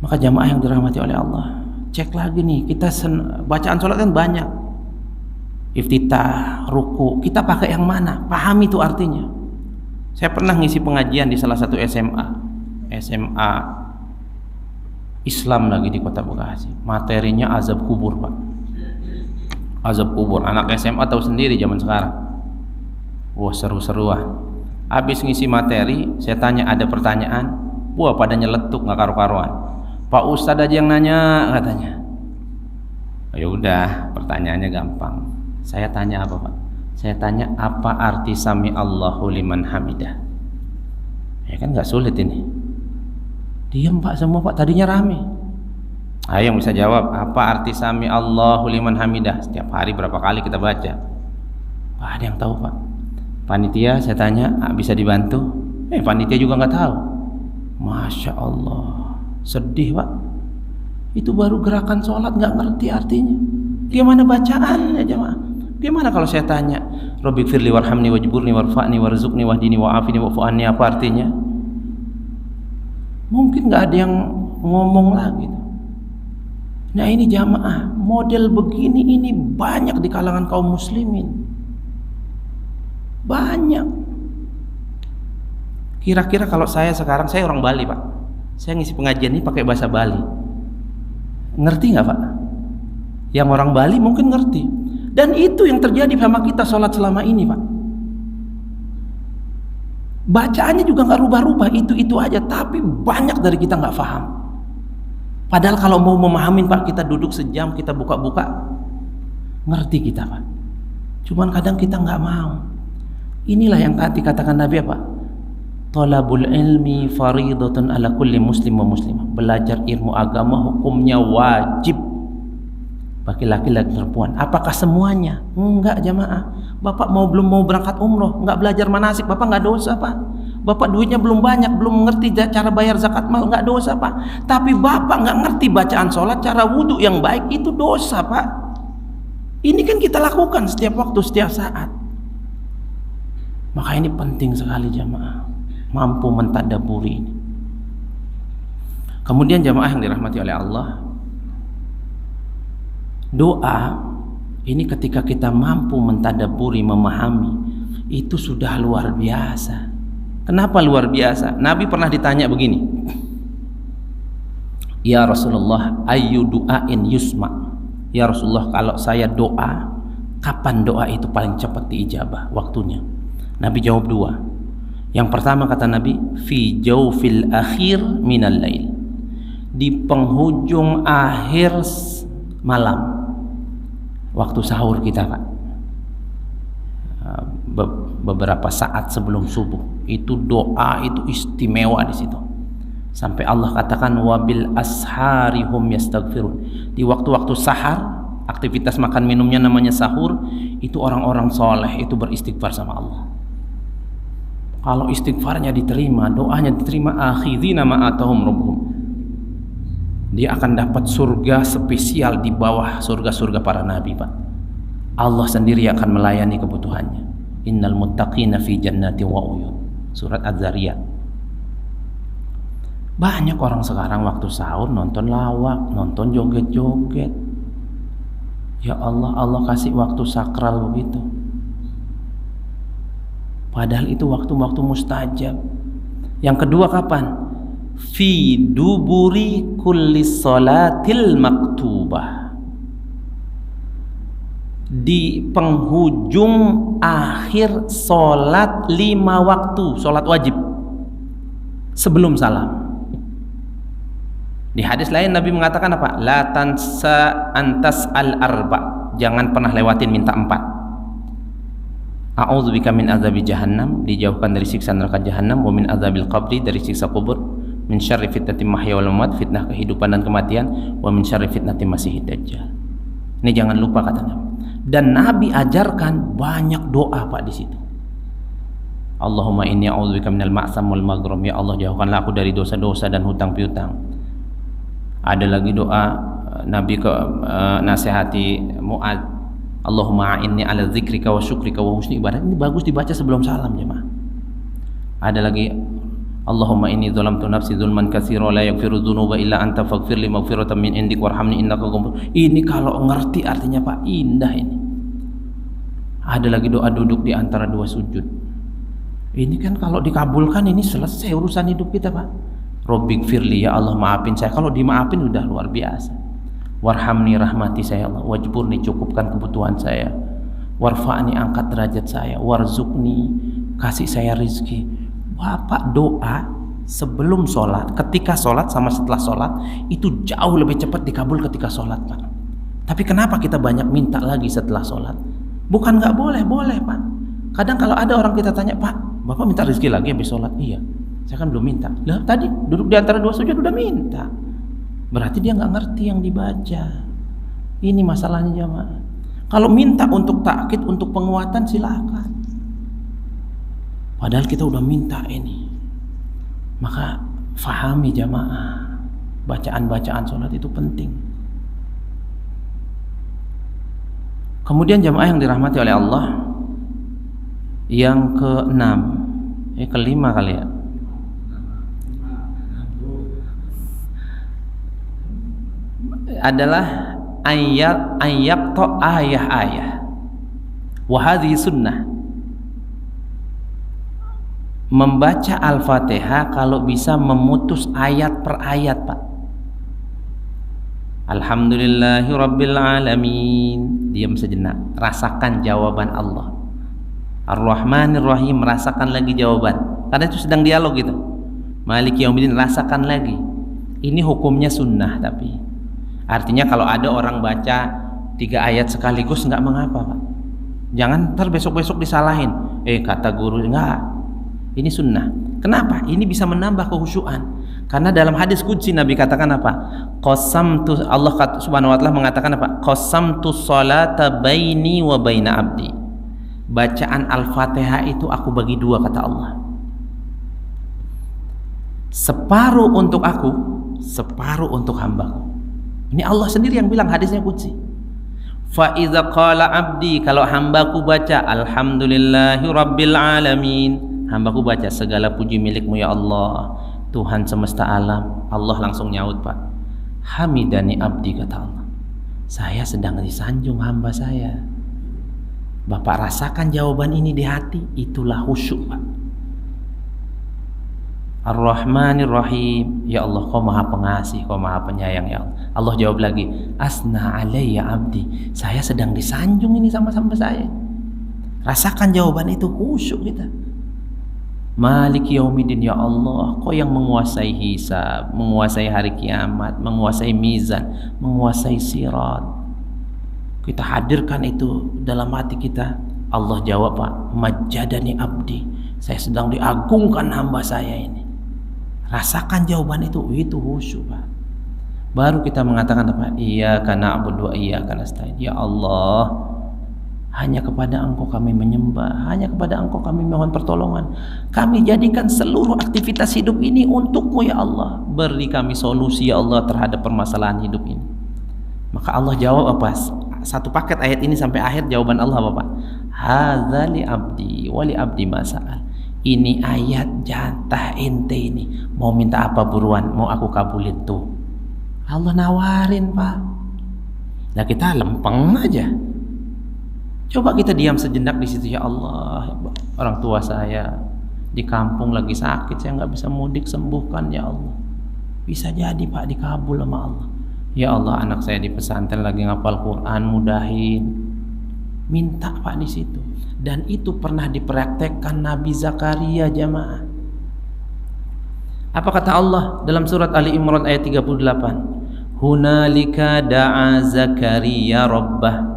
Maka jamaah yang dirahmati oleh Allah, cek lagi nih, kita bacaan sholat kan banyak. Iftitah, ruku, kita pakai yang mana? Pahami itu artinya. Saya pernah ngisi pengajian di salah satu SMA Islam lagi di Kota Bekasi. Materinya azab kubur Pak. Azab kubur, anak SMA tahu sendiri zaman sekarang. Wah seru-seruan. Habis ngisi materi, saya tanya ada pertanyaan. Wah pada nyeletuk nggak karu-karuan. Pak Ustadz aja yang nanya katanya. Oh, ya udah, pertanyaannya gampang. Saya tanya apa Pak? Saya tanya apa arti sami Allahu liman hamidah? Ya kan nggak sulit ini. Diam Pak semua Pak, tadinya rame. Ayo yang bisa jawab apa arti sami Allahu liman hamidah? Setiap hari berapa kali kita baca? Pak ada yang tahu Pak? Panitia saya tanya bisa dibantu? Panitia juga nggak tahu. Masya Allah, sedih Pak. Itu baru gerakan sholat nggak ngerti artinya. Gimana bacaannya jemaah? Gimana kalau saya tanya Rabbighfirli warhamni wajburni warfa'ni warzuqni wahdini wa'afini wa'fu'anni, apa artinya? Mungkin nggak ada yang ngomong lagi. Nah ini jamaah, model begini ini banyak di kalangan kaum muslimin. Banyak. Kira-kira kalau saya sekarang, saya orang Bali Pak. Saya ngisi pengajian ini pakai bahasa Bali. Ngerti nggak Pak? Yang orang Bali mungkin ngerti. Dan itu yang terjadi sama kita sholat selama ini Pak. Bacaannya juga nggak rubah-rubah, itu aja. Tapi banyak dari kita nggak paham. Padahal kalau mau memahamin Pak, kita duduk sejam, kita buka-buka, ngerti kita Pak. Cuman kadang kita nggak mau. Inilah yang dikatakan Nabi apa? Talabul ilmi faridatun ala kulli muslim wa muslimah. Belajar ilmu agama hukumnya wajib bagi laki-laki perempuan. Apakah semuanya? Enggak jamaah. Bapak belum mau berangkat umroh, enggak belajar manasik, Bapak enggak dosa Pak. Bapak duitnya belum banyak, belum mengerti cara bayar zakat mal, enggak dosa Pak. Tapi Bapak enggak ngerti bacaan sholat, cara wudhu yang baik, itu dosa Pak. Ini kan kita lakukan setiap waktu, setiap saat. Maka ini penting sekali jamaah, mampu mentadaburi ini. Kemudian jamaah yang dirahmati oleh Allah, doa ini ketika kita mampu mentadaburi, memahami, itu sudah luar biasa. Kenapa luar biasa? Nabi pernah ditanya begini, ya Rasulullah, ayyu du'ain yusma. Ya Rasulullah, kalau saya doa, kapan doa itu paling cepat diijabah waktunya? Nabi jawab dua. Yang pertama kata Nabi, fi jawfil akhir minal lail, di penghujung akhir malam, waktu sahur kita Pak, beberapa saat sebelum subuh, itu doa itu istimewa di situ. Sampai Allah katakan wabil asharihum yastaghfirun. Di waktu-waktu sahar, aktivitas makan minumnya namanya sahur, itu orang-orang soleh itu beristighfar sama Allah. Kalau istighfarnya diterima, doanya diterima, akhidina ma atahum rabbuhum, dia akan dapat surga spesial di bawah surga-surga para nabi Pak. Allah sendiri akan melayani kebutuhannya. Innal muttaqina fi jannati wa uyun. Surat Az-Zariyat. Banyak orang sekarang waktu sahur nonton lawak, nonton joget-joget. Ya Allah, Allah kasih waktu sakral begitu. Padahal itu waktu-waktu mustajab. Yang kedua kapan? Fi duburi kulli salatil maktubah, di penghujung akhir solat 5 waktu, solat wajib sebelum salam. Di hadis lain Nabi mengatakan apa? La tansa antas al arba, jangan pernah lewatin minta 4. A'udzubika min azabi jahannam, dijauhkan dari siksa neraka jahannam, wa min azabil qabri, dari siksa kubur, min syarri fitnati mahya wal mamat, fitnah kehidupan dan kematian, wa min syarri fitnati masihid dajjal. Ini jangan lupa kata Nabi. Dan Nabi ajarkan banyak doa Pak di situ. Allahumma inni a'udzubika minal ma'sam wal maghrum, ya Allah jauhkanlah aku dari dosa-dosa dan hutang piutang. Ada lagi doa Nabi ke nasihati Mu'adz, Allahumma inni ala dzikrika wa syukrika wa husni ibadah. Ini bagus dibaca sebelum salam jemaah. Ada lagi, Allahumma inni zalamtu nafsi zulman katsira la yaghfiru dzunuba illa anta faghfirli maghfiratan min indik warhamni innaka ghafur. Ini kalau ngerti artinya Pak, indah ini. Ada lagi doa duduk di antara 2 sujud. Ini kan kalau dikabulkan ini selesai urusan hidup kita Pak. Robbighfirli, ya Allah maafin saya. Kalau dimaafin udah luar biasa. Warhamni, rahmati saya Allah. Wajburni, cukupkan kebutuhan saya. Warfa'ni, angkat derajat saya. Warzukni, kasih saya rizki. Bapak doa sebelum sholat, ketika sholat sama setelah sholat, itu jauh lebih cepat dikabul ketika sholat Pak. Tapi kenapa kita banyak minta lagi setelah sholat? Bukan nggak boleh, boleh Pak. Kadang kalau ada orang kita tanya, Pak, Bapak minta rezeki lagi habis sholat? Iya, saya kan belum minta. Lah tadi duduk di antara 2 sujud udah minta. Berarti dia nggak ngerti yang dibaca. Ini masalahnya jamaah. Kalau minta untuk takkid, untuk penguatan silakan. Padahal kita udah minta ini. Maka fahami jamaah, bacaan-bacaan sholat itu penting. Kemudian jamaah yang dirahmati oleh Allah, yang ke-6, ke-5 kali ya. Adalah ayat to ayah-ayah. Wa hadhihi sunnah. membaca Al-Fatihah kalau bisa memutus ayat per ayat, Pak. Alhamdulillahirabbil alamin. Diam sejenak, rasakan jawaban Allah. Ar-Rahmanir-Rahim, rasakan lagi jawaban. Karena itu sedang dialog gitu. Maliki yaumiddin, rasakan lagi. Ini hukumnya sunnah, tapi artinya kalau ada orang baca 3 ayat sekaligus nggak mengapa, Pak. Jangan ntar besok-besok disalahin. Kata guru, enggak. Ini sunnah. Kenapa? Ini bisa menambah kekhusyuan. Karena dalam hadis qudsi Nabi katakan apa? Allah Subhanahu wa taala mengatakan apa? Qasamtu sholata baini wa baina abdi. Bacaan Al-Fatihah itu aku bagi 2, kata Allah. Separuh untuk aku, separuh untuk hambaku. Ini Allah sendiri yang bilang, hadisnya qudsi. Fa idza qala abdi, kalau hambaku baca alhamdulillahi rabbil alamin, hambaku baca segala puji milikmu ya Allah, Tuhan semesta alam. Allah langsung nyaut, Pak. Hamidani abdi, kata Allah. Saya sedang disanjung hamba saya. Bapak rasakan jawaban ini di hati, itulah khusyuk, Pak. Ar-Rahmanir-Rahim, ya Allah, Kau Maha Pengasih, Kau Maha Penyayang, ya Allah. Allah jawab lagi, asna alayya abdi, saya sedang disanjung ini sama hamba saya. Rasakan jawaban itu, khusyuk kita. Maliki yaumiddin, ya Allah, Kau yang menguasai hisab, menguasai hari kiamat, menguasai mizan, menguasai sirat. Kita hadirkan itu dalam hati kita. Allah jawab, Pak, majjadani abdi, saya sedang diagungkan hamba saya ini. Rasakan jawaban itu khusyuk, Pak. Baru kita mengatakan apa? Iyyaka na'budu wa iyyaka nasta'in. Ya Allah, hanya kepada Engkau kami menyembah, hanya kepada Engkau kami mohon pertolongan. Kami jadikan seluruh aktivitas hidup ini untuk-Mu, ya Allah. Beri kami solusi, ya Allah, terhadap permasalahan hidup ini. Maka Allah jawab apa? Satu paket ayat ini sampai akhir jawaban Allah apa, Pak? Hadza li abdi wa li abdi ma sa'al. Ini ayat jatah ente ini. Mau minta apa buruan, mau aku kabulin tuh. Allah nawarin, Pak. Nah, kita lempeng aja. Coba kita diam sejenak di situ, ya Allah, orang tua saya di kampung lagi sakit, saya nggak bisa mudik, sembuhkan ya Allah. Bisa jadi, Pak, dikabul sama Allah. Ya Allah, anak saya di pesantren lagi ngapal Quran, mudahin. Minta, Pak, di situ. Dan itu pernah dipraktekkan Nabi Zakaria, jamaah. Apa kata Allah dalam surat Ali Imran ayat 38? Hunalika da'a Zakaria rabbah.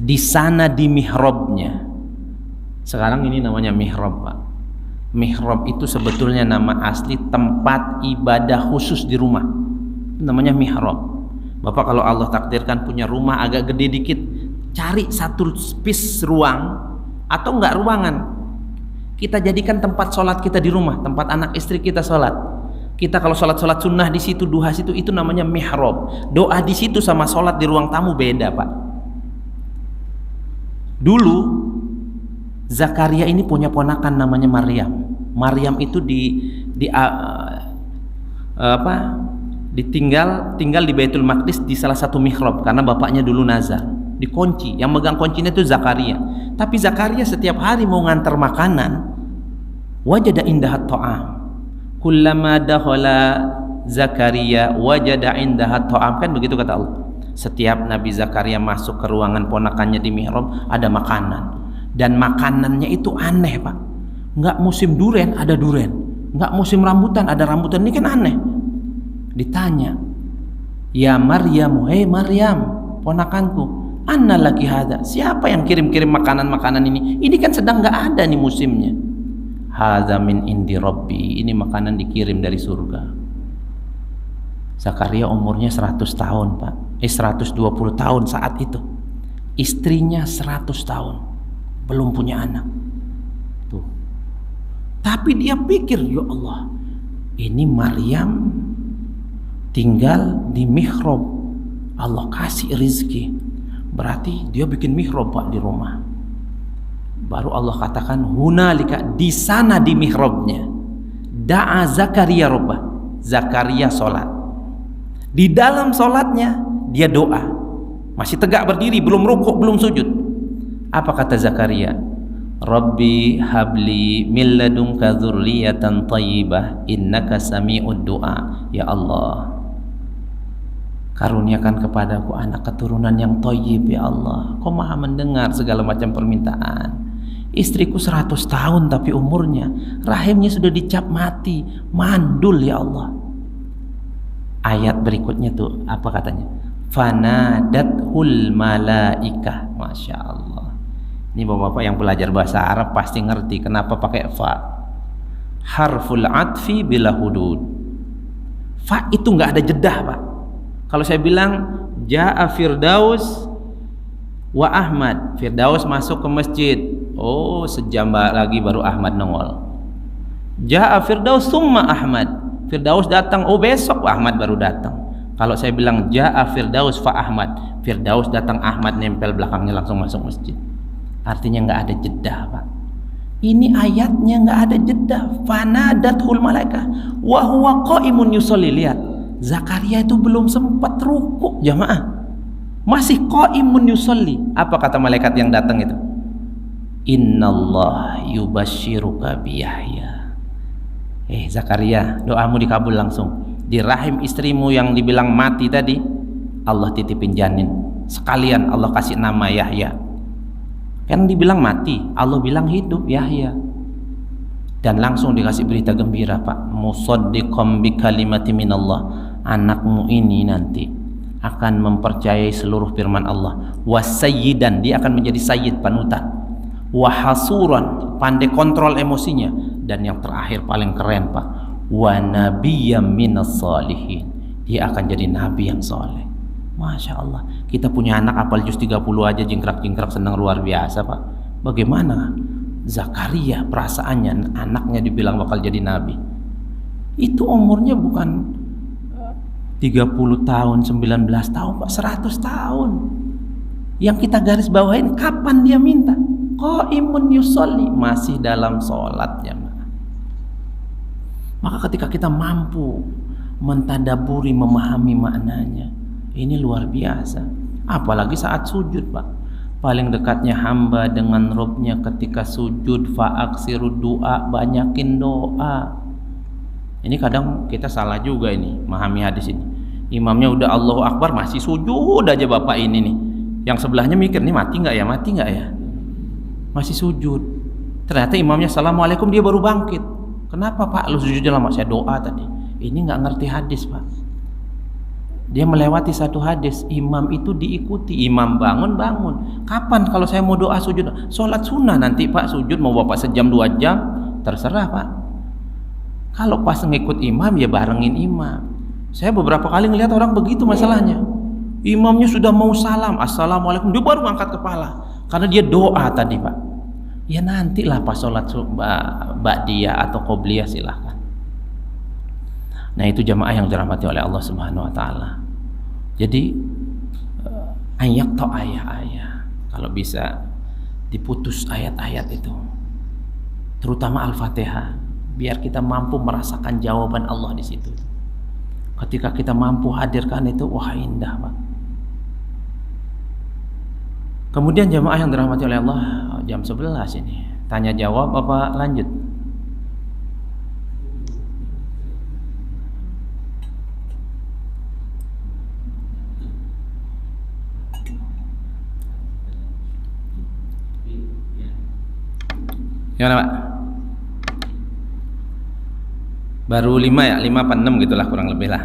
Di sana di mihrabnya. Sekarang ini namanya mihrab, Pak. Mihrab itu sebetulnya nama asli tempat ibadah khusus di rumah. Namanya mihrab. Bapak kalau Allah takdirkan punya rumah agak gede dikit, cari satu space ruang atau enggak ruangan, kita jadikan tempat sholat kita di rumah, tempat anak istri kita sholat. Kita kalau sholat sunnah di situ, duha situ, itu namanya mihrab. Doa di situ sama sholat di ruang tamu beda, Pak. Dulu Zakaria ini punya ponakan namanya Maryam. Maryam itu tinggal di Baitul Maqdis di salah satu mihrab karena bapaknya dulu nazar. Dikunci, yang megang kuncinya itu Zakaria. Tapi Zakaria setiap hari mau ngantar makanan, wajada indahat ta'am. Kullama dakhala Zakaria wajada indahat ta'am, kan begitu kata Allah. Setiap Nabi Zakaria masuk ke ruangan ponakannya di mihrab, ada makanan. Dan makanannya itu aneh, Pak. Enggak musim duren, ada duren. Enggak musim rambutan, ada rambutan. Ini kan aneh. Ditanya, ya Maryam, hei Maryam, ponakanku, anna laki hada, siapa yang kirim-kirim makanan-makanan ini? Ini kan sedang nggak ada nih musimnya. Hadza min indi rabbi, ini makanan dikirim dari surga. Zakaria umurnya 100 tahun, Pak. 120 tahun saat itu. Istrinya 100 tahun, belum punya anak. Tuh. Tapi dia pikir, ya Allah, ini Maryam tinggal di mihrab, Allah kasih rizki, berarti dia bikin mihrab, Pak, di rumah. Baru Allah katakan hunalika, di sana di mihrabnya da'a Zakaria rabbah. Zakaria sholat. Di dalam sholatnya dia doa, masih tegak berdiri, belum rukuk, belum sujud. Apa kata Zakaria? Rabbi habli min ladunka dzurriyyatan thayyibah innaka sami'ud du'a. Ya Allah, karuniakan kepadaku anak keturunan yang thayyib ya Allah. Kau Maha mendengar segala macam permintaan. Istriku 100 tahun tapi umurnya, rahimnya sudah dicap mati, mandul ya Allah. Ayat berikutnya tuh apa katanya? Fanadathul malaikah. Masya Allah. Ini bapak-bapak yang belajar bahasa Arab pasti ngerti kenapa pakai fa. Harful atfi bila hudud. Fa itu nggak ada jedah pak. Kalau saya bilang Ja'a Firdaus wa Ahmad, Firdaus masuk ke masjid, oh sejam lagi baru Ahmad nongol. Ja'a Firdaus summa Ahmad, Firdaus datang, oh besok Ahmad baru datang. Kalau saya bilang Ja'a Firdaus fa Ahmad, Firdaus datang, Ahmad nempel belakangnya langsung masuk masjid. Artinya nggak ada jeda pak. Ini ayatnya nggak ada jeda. Fanadathul malaikah wa huwa qaimun yusolli. Lihat, Zakaria itu belum sempat rukuk jamaah, masih qaimun yusolli. Apa kata malaikat yang datang itu? Innallah yubashiruka biyahya. Zakaria, doamu dikabul langsung. Di rahim istrimu yang dibilang mati tadi, Allah titipin janin. Sekalian Allah kasih nama Yahya. Kan dibilang mati, Allah bilang hidup Yahya. Dan langsung dikasih berita gembira pak, musaddiqam bi kalimati minallah. Anakmu ini nanti akan mempercayai seluruh firman Allah. Wasayyidan, dia akan menjadi sayyid, panutan. Wahasuran, pandai kontrol emosinya. Dan yang terakhir paling keren pak, wa nabiyyam minas salihin, dia akan jadi nabi yang soleh. Masya Allah, kita punya anak apal juz 30 aja jingkrak-jingkrak senang luar biasa pak. Bagaimana Zakaria perasaannya anaknya dibilang bakal jadi nabi? Itu umurnya bukan 30 tahun, 19 tahun pak, 100 tahun. Yang kita garis bawahin kapan dia minta? Qaimun yusolli, masih dalam sholatnya. Maka ketika kita mampu mentadaburi, memahami maknanya, ini luar biasa. Apalagi saat sujud pak, paling dekatnya hamba dengan Robnya ketika sujud, fa'aksiru doa, banyakin doa. Ini kadang kita salah juga ini memahami hadis ini. Imamnya udah Allahu Akbar masih sujud aja bapak ini nih. Yang sebelahnya mikir nih mati nggak ya, mati nggak ya, masih sujud. Ternyata imamnya assalamualaikum dia baru bangkit. Kenapa pak lu sujudnya lama? Saya doa tadi. Ini nggak ngerti hadis pak. Dia melewati satu hadis, imam itu diikuti, imam bangun. Kapan kalau saya mau doa sujud? Sholat sunnah nanti pak sujud, mau bapak sejam 2 jam terserah pak. Kalau pas ngikut imam ya barengin imam. Saya beberapa kali ngelihat orang begitu masalahnya. Imamnya sudah mau salam, assalamualaikum, dia baru angkat kepala karena dia doa tadi pak. Ya nantilah pas sholat ba'diyah atau qobliyah silahkan. Nah itu jamaah yang dirahmati oleh Allah Subhanahu Wa Taala. Jadi ayat atau ayat-ayat, kalau bisa diputus ayat-ayat itu, terutama Al-Fatihah, biar kita mampu merasakan jawaban Allah di situ. Ketika kita mampu hadirkan itu, wah indah pak. Kemudian jamaah yang dirahmati oleh Allah, jam 11 ini, tanya jawab apa lanjut? Gimana pak? Baru 5 ya, 5 apa 6 gitulah kurang lebih lah.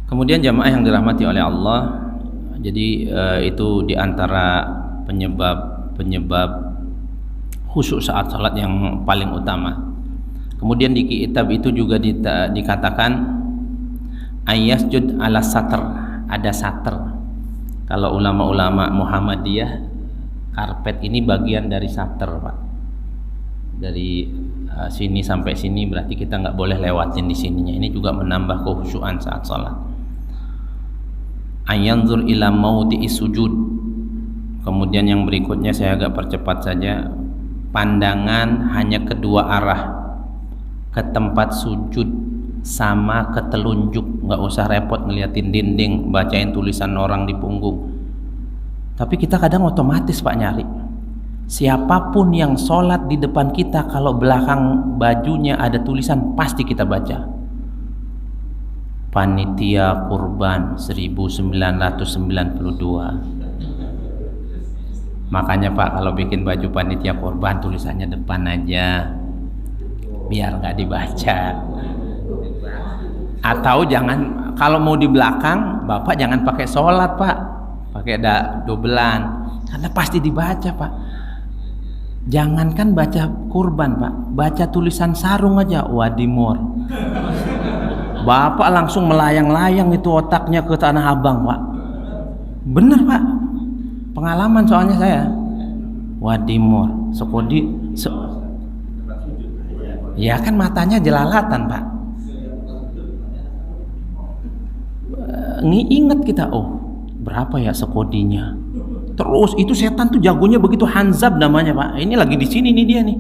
Kemudian jamaah yang dirahmati oleh Allah, jadi itu diantara penyebab khusyuk saat salat yang paling utama. Kemudian di kitab itu juga dikatakan ayyasjud ala satr, ada satr. Kalau ulama-ulama Muhammadiyah, karpet ini bagian dari satr pak. Dari sini sampai sini berarti kita nggak boleh lewatin di sininya. Ini juga menambah kekhusyuan saat sholat. Ayanzur ila mawdi'is sujud. Kemudian yang berikutnya saya agak percepat saja. Pandangan hanya kedua arah, ke tempat sujud sama ke telunjuk. Nggak usah repot ngeliatin dinding, bacain tulisan orang di punggung. Tapi kita kadang otomatis Pak nyari. Siapapun yang sholat di depan kita, kalau belakang bajunya ada tulisan, pasti kita baca. Panitia Kurban 1992. Makanya Pak, kalau bikin baju panitia kurban tulisannya depan aja, biar nggak dibaca. Atau jangan, kalau mau di belakang, Bapak jangan pakai sholat Pak, pakai dobelan, karena pasti dibaca Pak. Jangankan baca kurban Pak, baca tulisan sarung aja, wadimor. Bapak langsung melayang-layang itu otaknya ke Tanah Abang Pak. Bener Pak, pengalaman soalnya saya. Wadimor, ya kan matanya jelalatan Pak. Ingat kita, oh berapa ya sekodinya. Terus itu setan tuh jagonya begitu, Hanzab namanya Pak. Ini lagi di sini nih dia nih.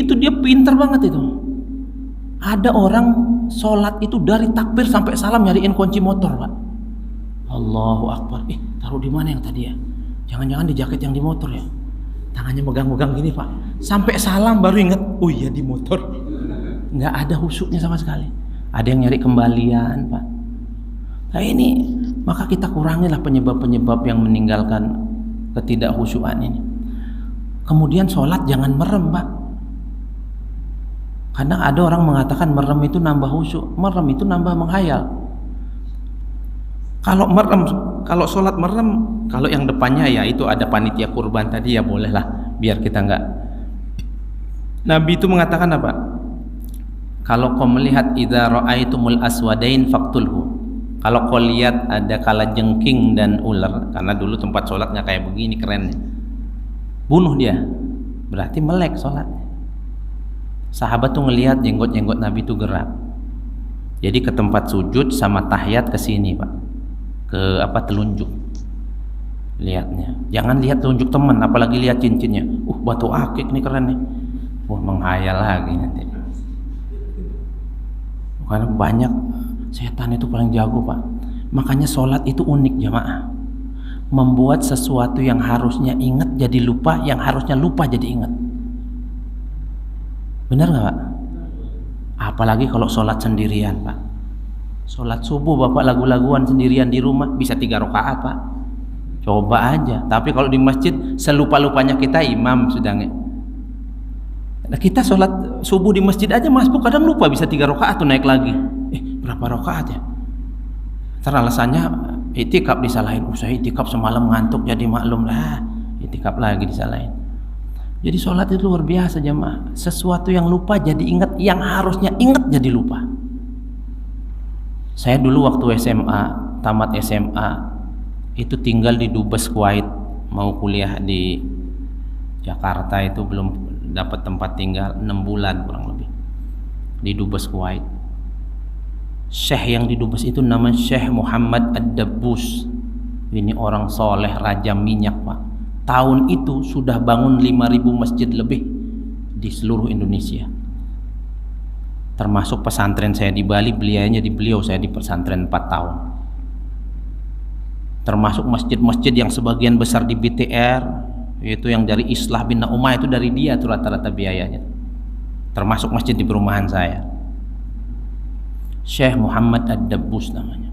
Itu dia pinter banget itu. Ada orang sholat itu dari takbir sampai salam nyariin kunci motor Pak. Allahu Akbar. Taruh di mana yang tadi ya? Jangan-jangan di jaket yang di motor ya. Tangannya megang-megang gini Pak. Sampai salam baru ingat, oh iya di motor. Nggak ada khusyuknya sama sekali. Ada yang nyari kembalian Pak. Nah ini, maka kita kurangilah penyebab-penyebab yang meninggalkan ketidakhusyuan ini. Kemudian sholat jangan merem Pak. Kadang ada orang mengatakan merem itu nambah khusyuk, merem itu nambah menghayal. Kalau merem, kalau sholat merem, kalau yang depannya ya itu ada panitia kurban tadi ya bolehlah, biar kita enggak. Nabi itu mengatakan apa? Kalau kau melihat idza ra'aitumul aswadain faqtulhu. Kalau kau lihat ada kalajengking dan ular, karena dulu tempat sholatnya kayak begini kerennya, bunuh dia, berarti melek sholatnya. Sahabat tuh ngelihat jenggot-jenggot Nabi tuh gerak. Jadi ke tempat sujud sama tahiyat ke sini Pak, ke telunjuk. Lihatnya, jangan lihat telunjuk teman, apalagi lihat cincinnya. Batu akik nih keren nih. Menghayal lagi nanti. Karena banyak setan itu paling jago Pak. Makanya sholat itu unik jamaah. Membuat sesuatu yang harusnya ingat jadi lupa, yang harusnya lupa jadi ingat. Benar nggak Pak? Apalagi kalau sholat sendirian Pak. Sholat subuh Bapak lagu-laguan sendirian di rumah bisa 3 rakaat Pak. Coba aja. Tapi kalau di masjid selupa-lupanya kita imam sedang. Nah, kita sholat subuh di masjid aja Mas Bu kadang lupa bisa 3 rakaat tuh naik lagi. Berapa rakaat ya? Ntar alasannya itikaf disalahin. Saya itikaf semalam ngantuk jadi maklum lah. Itikaf lagi disalahin. Jadi sholat itu luar biasa jamaah. Sesuatu yang lupa jadi ingat, yang harusnya ingat jadi lupa. Saya dulu waktu SMA, tamat SMA, itu tinggal di Dubes Kuwait, mau kuliah di Jakarta itu belum dapat tempat tinggal 6 bulan kurang lebih di Dubes Kuwait. Syekh yang di Dubes itu namanya Syekh Muhammad Ad-Dabbus. Ini orang soleh, raja minyak Pak. Tahun itu sudah bangun 5.000 masjid lebih di seluruh Indonesia. Termasuk pesantren saya di Bali, beliaunya di beliau, saya di pesantren 4 tahun. Termasuk masjid-masjid yang sebagian besar di BTR, yaitu yang dari Islah bin Naumah itu dari dia tuh rata-rata biayanya. Termasuk masjid di perumahan saya. Syekh Muhammad Ad-Dabbus namanya.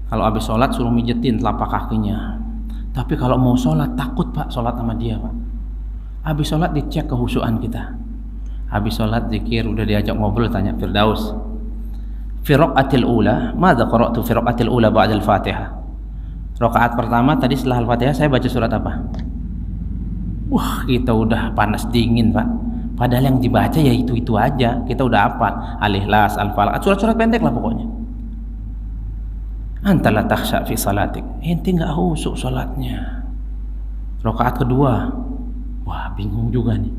Kalau habis sholat suruh mijetin telapak kakinya. Tapi kalau mau sholat takut Pak sholat sama dia Pak. Habis sholat dicek kehusuan kita. Habis sholat zikir udah diajak ngobrol, tanya Firdaus. Fi raqatil ula, madza qara'tu fi raqatil ula ba'da al-Fatihah? Rakaat pertama tadi setelah Al-Fatihah saya baca surat apa? Wah, kita udah panas dingin Pak. Padahal yang dibaca ya itu-itu aja. Kita udah hafal Al-Ikhlas, Al-Falaq, surat-surat pendek lah pokoknya. Anta la takhsha fi salatik. Ente enggak khusyuk salatnya. Rakaat kedua. Wah, bingung juga nih.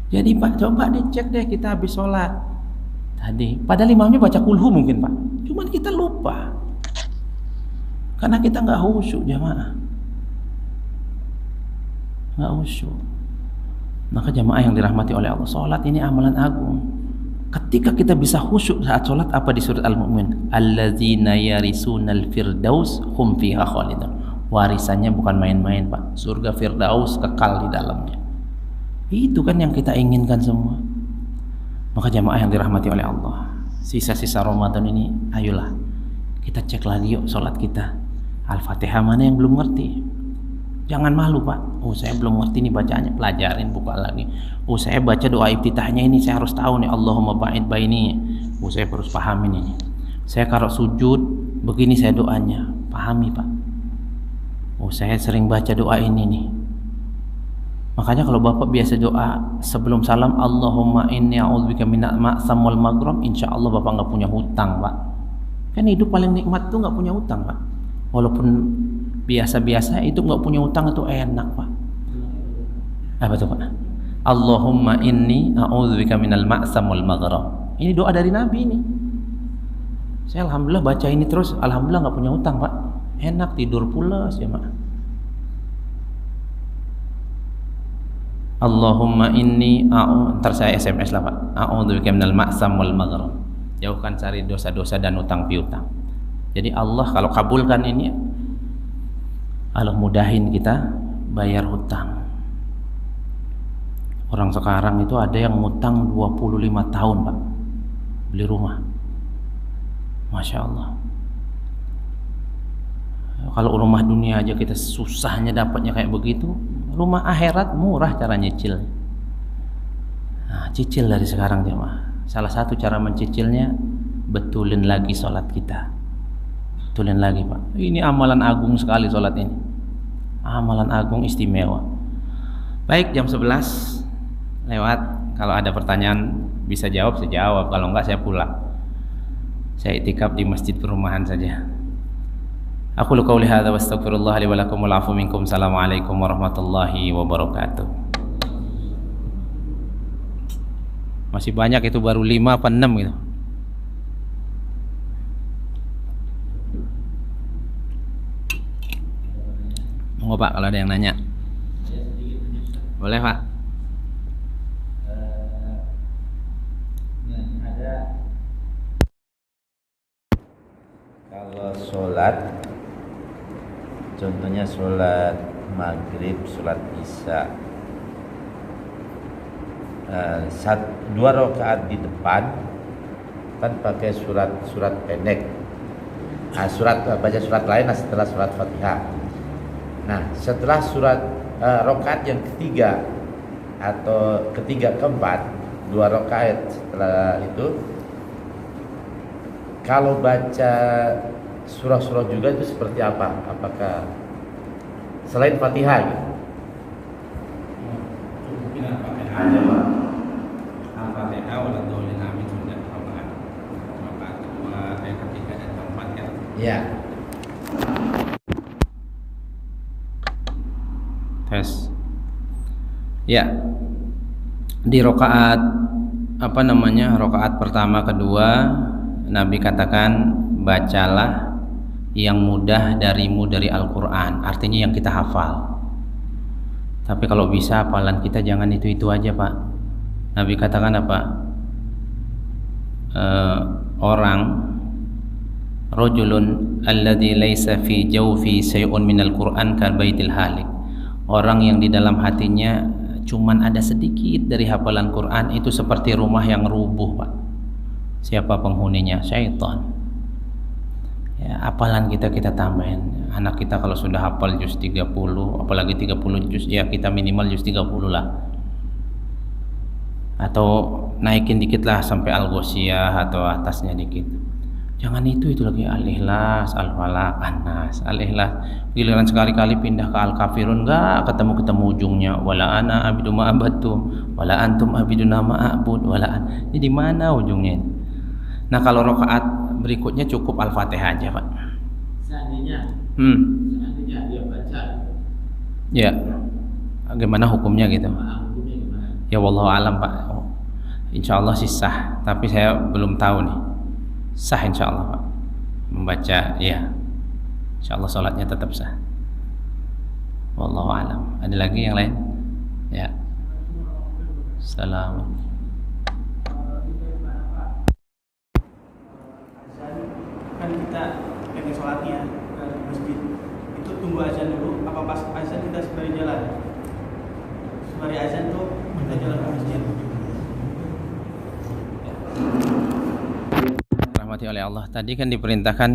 Jadi Pak, coba dicek deh kita habis sholat tadi. Padahal imamnya baca kulhu mungkin Pak. Cuman kita lupa. Karena kita enggak khusyuk jamaah. Enggak khusyuk. Maka jamaah yang dirahmati oleh Allah, sholat ini amalan agung. Ketika kita bisa khusyuk saat sholat, apa di surat Al-Mu'min? Alladzina yarisunal firdaus hum fiha khalidun. Warisannya bukan main-main, Pak. Surga Firdaus kekal di dalamnya. Itu kan yang kita inginkan semua. Maka jamaah yang dirahmati oleh Allah, sisa-sisa Ramadan ini, ayolah kita cek lagi yuk sholat kita. Al-Fatihah mana yang belum ngerti? Jangan malu, Pak. Oh, saya belum ngerti nih bacaannya, pelajarin, buka lagi. Oh, saya baca doa iftitahnya ini, saya harus tahu nih, Allahumma ba'id baini. Oh, saya harus pahami ini. Saya kalau sujud begini saya doanya, pahami, Pak. Oh, saya sering baca doa ini nih. Makanya kalau Bapak biasa doa sebelum salam, Allahumma inni a'udzubika minal ma'sam wal maghram, insyaallah Bapak nggak punya hutang, Pak. Kan hidup paling nikmat tuh nggak punya hutang, Pak. Walaupun biasa-biasa itu nggak punya hutang itu enak, Pak. Apa tuh, Pak? Allahumma inni a'udzubika minal ma'sam wal maghram. Ini doa dari Nabi ini. Saya alhamdulillah baca ini terus, alhamdulillah nggak punya hutang, Pak. Enak tidur pulas ya, Mak. Allahumma inni ntar saya SMS lah, Pak. A'udzubika minal ma'sam wal maghram. Jauhkan cari dosa-dosa dan utang piutang. Jadi Allah kalau kabulkan ini, Allah mudahin kita bayar hutang. Orang sekarang itu ada yang ngutang 25 tahun, Pak, beli rumah. Masya Allah. Kalau rumah dunia aja kita susahnya dapatnya kayak begitu, rumah akhirat murah cara nyicil. Nah, cicil dari sekarang jemaah. Salah satu cara mencicilnya, betulin lagi sholat kita. Betulin lagi, Pak. Ini amalan agung sekali sholat ini. Amalan agung istimewa. Baik, jam 11 lewat. Kalau ada pertanyaan bisa jawab, saya jawab. Kalau enggak saya pulang. Saya itikaf di masjid perumahan saja. Aku qauli hadza wa astaghfirullah li wa lakum wal afu minkum. Assalamualaikum warahmatullahi wabarakatuh. Masih banyak, itu baru 5 apa 6 gitu. Monggo, Pak, kalau ada yang nanya. Boleh, Pak? Kalau sholat, contohnya sholat maghrib, sholat isya, 2 rakaat di depan kan pakai surat pendek. Baca surat lain setelah surat Fatihah. Nah, setelah rakaat yang ketiga atau ketiga keempat, 2 rakaat setelah itu, kalau baca surah-surah juga itu seperti apa? Apakah selain Fatihah gitu? Cukupin Al-Fatihah aja, Pak. Al-Fatihah wala dhalin amin sudah Al-Fatihah. Rakaat kedua, yang ketiga dan keempat kan? Ya. Tes. Ya. Di rakaat rakaat pertama, kedua, Nabi katakan bacalah yang mudah darimu dari Al-Quran, artinya yang kita hafal. Tapi kalau bisa hafalan kita jangan itu-itu aja, Pak. Nabi katakan apa? Rajulun alladzi laisa fi jawfi shay'un minal Qur'an ka baitil halik. Orang yang di dalam hatinya cuman ada sedikit dari hafalan Quran, itu seperti rumah yang rubuh, Pak. Siapa penghuninya? Syaitan. Ya, hafalan kita tambahin. Anak kita kalau sudah hafal juz 30, apalagi 30 juz, ya kita minimal juz 30 lah. Atau naikin dikit lah sampai Al-Ghasyiyah atau atasnya dikit. Jangan itu lagi Al-Ikhlas, Al-Falaq, An-Nas, Al-Ikhlas. Giliran sekali-kali pindah ke Al-Kafirun, enggak ketemu ujungnya. Wala ana abidu ma abadtum, wala antum abiduna ma a'bud, wala an. Ini di mana ujungnya ini? Nah, kalau rakaat berikutnya cukup Al-Fatihah aja, Pak. Seandainya dia baca, ya gimana hukumnya gitu? hukumnya gimana? Ya wallahu alam, Pak. Insya Allah sih sah, tapi saya belum tahu nih. Sah insya Allah, Pak. Membaca, ya. Insya Allah sholatnya tetap sah. Wallahu alam. Ada lagi yang lain? Ya. Assalamualaikum. dirahmati oleh Allah. Tadi kan diperintahkan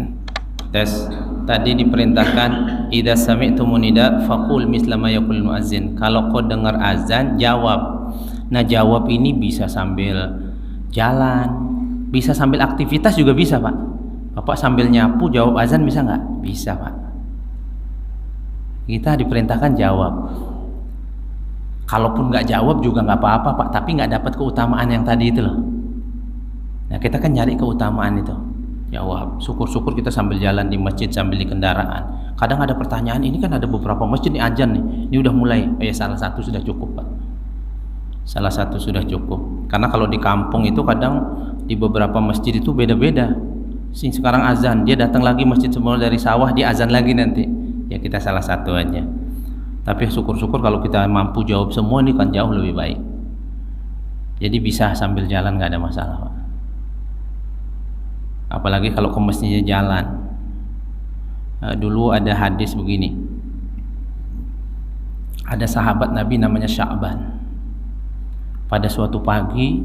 Tadi diperintahkan idza sami'tumun nida faqul misla ma yaqul muazzin. Kalau kau dengar azan, jawab. Nah, jawab ini bisa sambil jalan, bisa sambil aktivitas juga bisa, Pak. Bapak sambil nyapu jawab azan bisa nggak? Bisa, Pak. Kita diperintahkan jawab. Kalaupun nggak jawab juga nggak apa-apa, Pak, tapi nggak dapat keutamaan yang tadi itu loh. Nah, kita kan nyari keutamaan itu. Jawab. Syukur-syukur kita sambil jalan di masjid, sambil di kendaraan. Kadang ada pertanyaan, ini kan ada beberapa masjid nih azan nih. Ini udah mulai. Salah satu sudah cukup, Pak. Salah satu sudah cukup. Karena kalau di kampung itu kadang di beberapa masjid itu beda-beda. Sekarang azan, dia datang lagi masjid semula dari sawah, dia azan lagi nanti. Ya kita salah satu aja. Tapi syukur-syukur kalau kita mampu jawab semua ini kan jauh lebih baik. Jadi bisa sambil jalan, nggak ada masalah, Pak. Apalagi kalau ke masjidnya jalan. Dulu ada hadis begini. Ada sahabat Nabi namanya Sya'ban. Pada suatu pagi,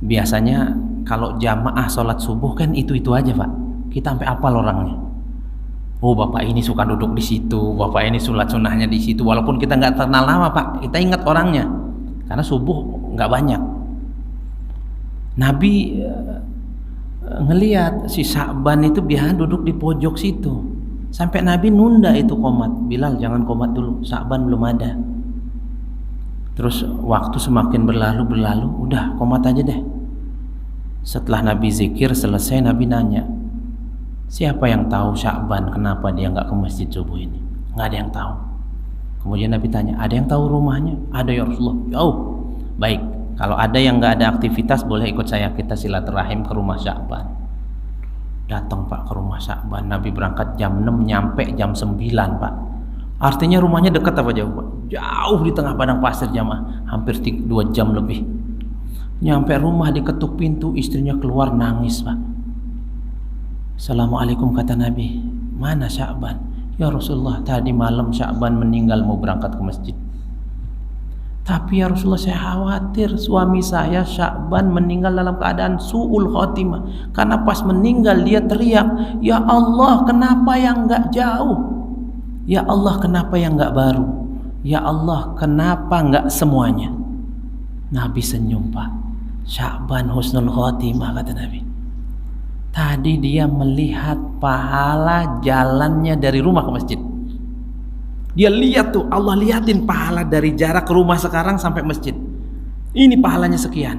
biasanya kalau jamaah sholat subuh kan itu aja, Pak. Kita sampai apal orangnya. Oh, bapak ini suka duduk di situ, bapak ini sholat sunnahnya di situ. Walaupun kita nggak kenal lama, Pak, kita ingat orangnya. Karena subuh nggak banyak. Nabi ngelihat si Sya'ban itu biasa duduk di pojok situ. Sampai Nabi nunda itu qomat. Bilal jangan qomat dulu, Sya'ban belum ada. Terus waktu semakin berlalu, udah qomat aja deh. Setelah Nabi zikir selesai, Nabi nanya, siapa yang tahu Sya'ban kenapa dia nggak ke masjid subuh ini? Nggak ada yang tahu. Kemudian Nabi tanya, ada yang tahu rumahnya? Ada ya Rasulullah. Oh, baik. Kalau ada yang nggak ada aktivitas, boleh ikut saya, kita silaturahim ke rumah Sya'ban. Datang, Pak, ke rumah Sya'ban. Nabi berangkat jam 6, nyampe jam 9, Pak. Artinya rumahnya dekat apa jauh, Pak? Jauh di tengah padang pasir jamaah, hampir 2 jam lebih. Nyampe rumah diketuk pintu, istrinya keluar nangis, Pak. Assalamualaikum, kata Nabi. Mana Sya'ban? Ya Rasulullah, tadi malam Sya'ban meninggal mau berangkat ke masjid. Tapi ya Rasulullah, saya khawatir suami saya Sya'ban meninggal dalam keadaan su'ul khotimah. Karena pas meninggal dia teriak, ya Allah kenapa yang enggak jauh? Ya Allah kenapa yang enggak baru? Ya Allah kenapa enggak semuanya? Nabi senyum, Pak. Sya'ban husnul khotimah, kata Nabi. Tadi dia melihat pahala jalannya dari rumah ke masjid. Dia lihat tuh, Allah liatin pahala dari jarak ke rumah sekarang sampai masjid. Ini pahalanya sekian.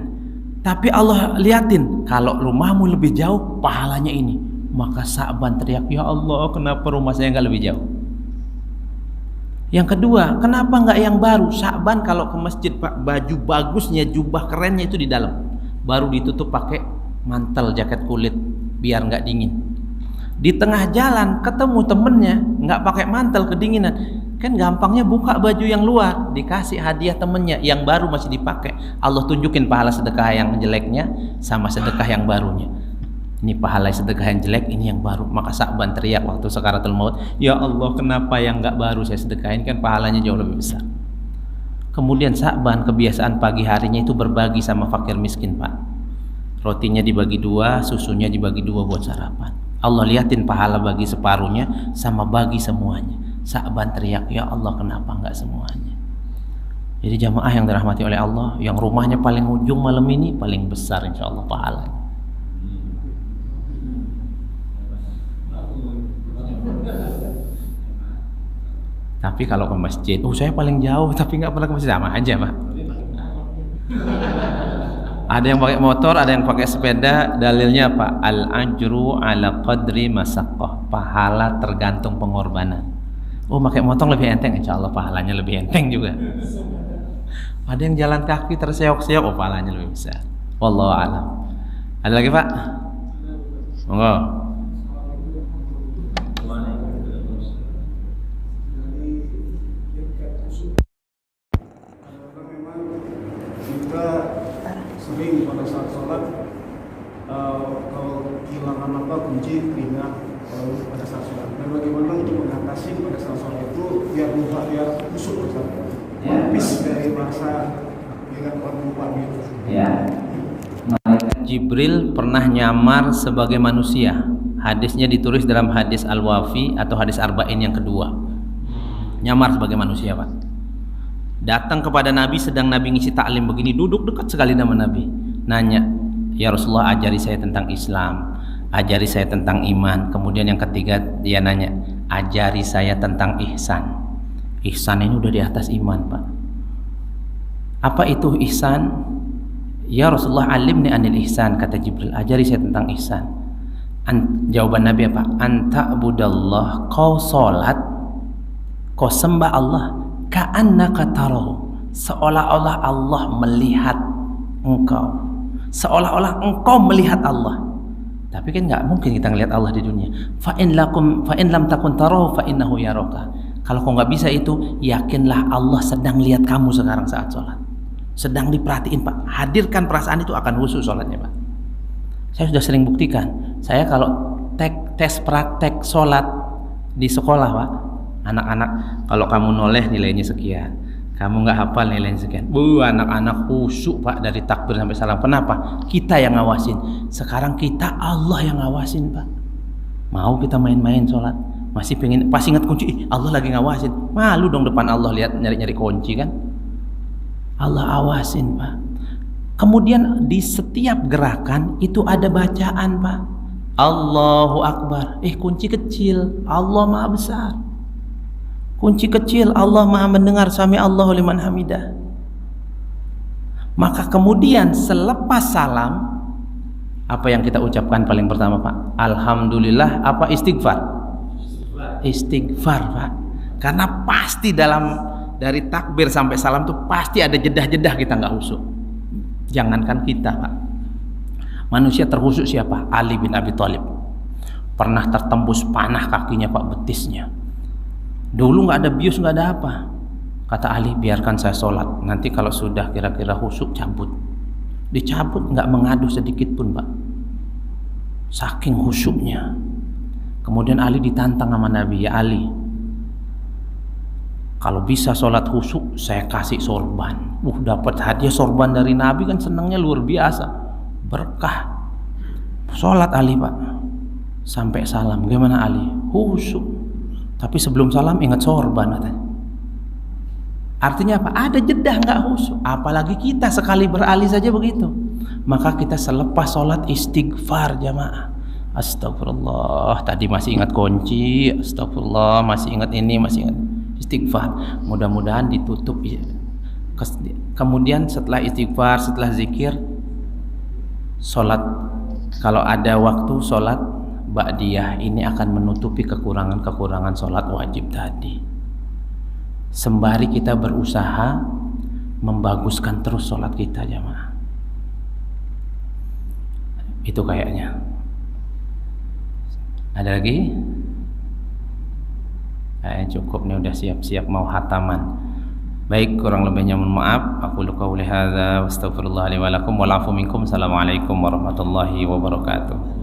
Tapi Allah liatin, kalau rumahmu lebih jauh, pahalanya ini. Maka Sya'ban teriak, ya Allah kenapa rumah saya nggak lebih jauh? Yang kedua, kenapa nggak yang baru? Sya'ban kalau ke masjid, Pak, baju bagusnya, jubah kerennya itu di dalam. Baru ditutup pakai mantel jaket kulit biar nggak dingin. Di tengah jalan ketemu temennya nggak pakai mantel, kedinginan, kan gampangnya buka baju yang luar, dikasih hadiah temennya yang baru masih dipakai. Allah tunjukin pahala sedekah yang jeleknya sama sedekah yang barunya. Ini pahala sedekah yang jelek, ini yang baru. Maka Sya'ban teriak waktu sakaratul maut, ya Allah kenapa yang nggak baru saya sedekahin, kan pahalanya jauh lebih besar. Kemudian Sya'ban kebiasaan pagi harinya itu berbagi sama fakir miskin, Pak. Rotinya dibagi 2, susunya dibagi 2 buat sarapan. Allah liatin pahala bagi separuhnya sama bagi semuanya. Sya'ban teriak, ya Allah kenapa enggak semuanya? Jadi jamaah yang dirahmati oleh Allah, yang rumahnya paling ujung malam ini paling besar insya Allah pahalanya. Tapi kalau ke masjid, saya paling jauh tapi nggak pernah ke masjid, sama aja, Pak. Ada yang pakai motor, ada yang pakai sepeda. Dalilnya apa? Al-ajru ala qadri masaqqah. Pahala tergantung pengorbanan. Pakai motor lebih enteng, insya Allah pahalanya lebih enteng juga. Ada yang jalan kaki terseok-seok, pahalanya lebih besar. Wallahu a'lam. Ada lagi, Pak? Monggo. Sering pada saat sholat kalau kehilangan kunci telinga pada saat sholat, dan bagaimana untuk mengatasi pada saat sholat itu biar kusuk, Habis dari bahasa ingat orang lupa gitu. Ya, malaikat Jibril pernah nyamar sebagai manusia. Hadisnya ditulis dalam hadis Al-Wafi atau hadis Arba'in yang kedua. Nyamar sebagai manusia, Pak. Datang kepada Nabi sedang Nabi ngisi taklim begini, duduk dekat sekali sama Nabi. Nanya, "Ya Rasulullah, ajari saya tentang Islam, ajari saya tentang iman." Kemudian yang ketiga dia nanya, "Ajari saya tentang ihsan." Ihsan ini udah di atas iman, Pak. Apa itu ihsan? "Ya Rasulullah, alimni anil ihsan," kata Jibril, "ajari saya tentang ihsan." Jawaban Nabi apa? "Anta'budallah," kau salat, kau sembah Allah, ka'annaka tarahu, seolah-olah Allah melihat engkau, seolah-olah engkau melihat Allah. Tapi kan nggak mungkin kita ngelihat Allah di dunia. Fa in lam takun tarahu fa innahu yaraka. Kalau kau nggak bisa itu, yakinlah Allah sedang lihat kamu sekarang saat sholat, sedang diperhatiin, Pak. Hadirkan perasaan itu, akan khusyuk sholatnya, Pak. Saya sudah sering buktikan. Saya kalau tes praktek sholat di sekolah, Pak, anak-anak, kalau kamu noleh nilainya sekian, kamu nggak hafal nilainya sekian. Anak-anak khusyuk, Pak, dari takbir sampai salam. Kenapa? Kita yang ngawasin. Sekarang kita, Allah yang ngawasin, Pak. Mau kita main-main sholat, masih pengen, pas ingat kunci, Allah lagi ngawasin. Malu dong depan Allah lihat nyari-nyari kunci kan. Allah awasin, Pak. Kemudian di setiap gerakan itu ada bacaan, Pak. Allahu Akbar. Kunci kecil, Allah Maha Besar. Kunci kecil, Allah Maha mendengar, sami Allahu liman hamidah. Maka kemudian selepas salam, apa yang kita ucapkan paling pertama, Pak? Alhamdulillah, apa istighfar? Istighfar, Pak. Karena pasti dari takbir sampai salam tuh pasti ada jedah-jedah kita nggak khusyuk. Jangankan kita, Pak. Manusia terkhusyuk siapa? Ali bin Abi Thalib. Pernah tertembus panah kakinya, Pak, betisnya. Dulu nggak ada bius, nggak ada apa. Kata Ali, biarkan saya sholat, nanti kalau sudah kira-kira khusyuk cabut. Dicabut, nggak mengadu sedikit pun, Pak. Saking khusyuknya. Kemudian Ali ditantang sama Nabi, "Ya Ali, kalau bisa sholat khusyuk, saya kasih sorban." Dapat hadiah sorban dari Nabi kan senangnya luar biasa, berkah. Sholat Ali, Pak, sampai salam. Gimana Ali? Khusyuk. Tapi sebelum salam ingat sorban, katanya. Artinya apa? Ada jeda nggak khusyuk. Apalagi kita sekali beralih saja begitu. Maka kita selepas sholat istighfar, jamaah. Astagfirullah, tadi masih ingat kunci. Astagfirullah, masih ingat ini, masih ingat. Istighfar. Mudah-mudahan ditutup. Kemudian setelah istighfar, setelah zikir, sholat. Kalau ada waktu sholat ba'diyah, ini akan menutupi kekurangan-kekurangan sholat wajib tadi. Sembari kita berusaha membaguskan terus sholat kita, jamaah. Itu kayaknya. Ada lagi? Cukup nih, udah siap-siap mau khataman. Baik, kurang lebihnya mohon maaf. Aku qauli hadza wa astaghfirullah li wa lakum wa la'fu minkum. Assalamualaikum warahmatullahi wabarakatuh.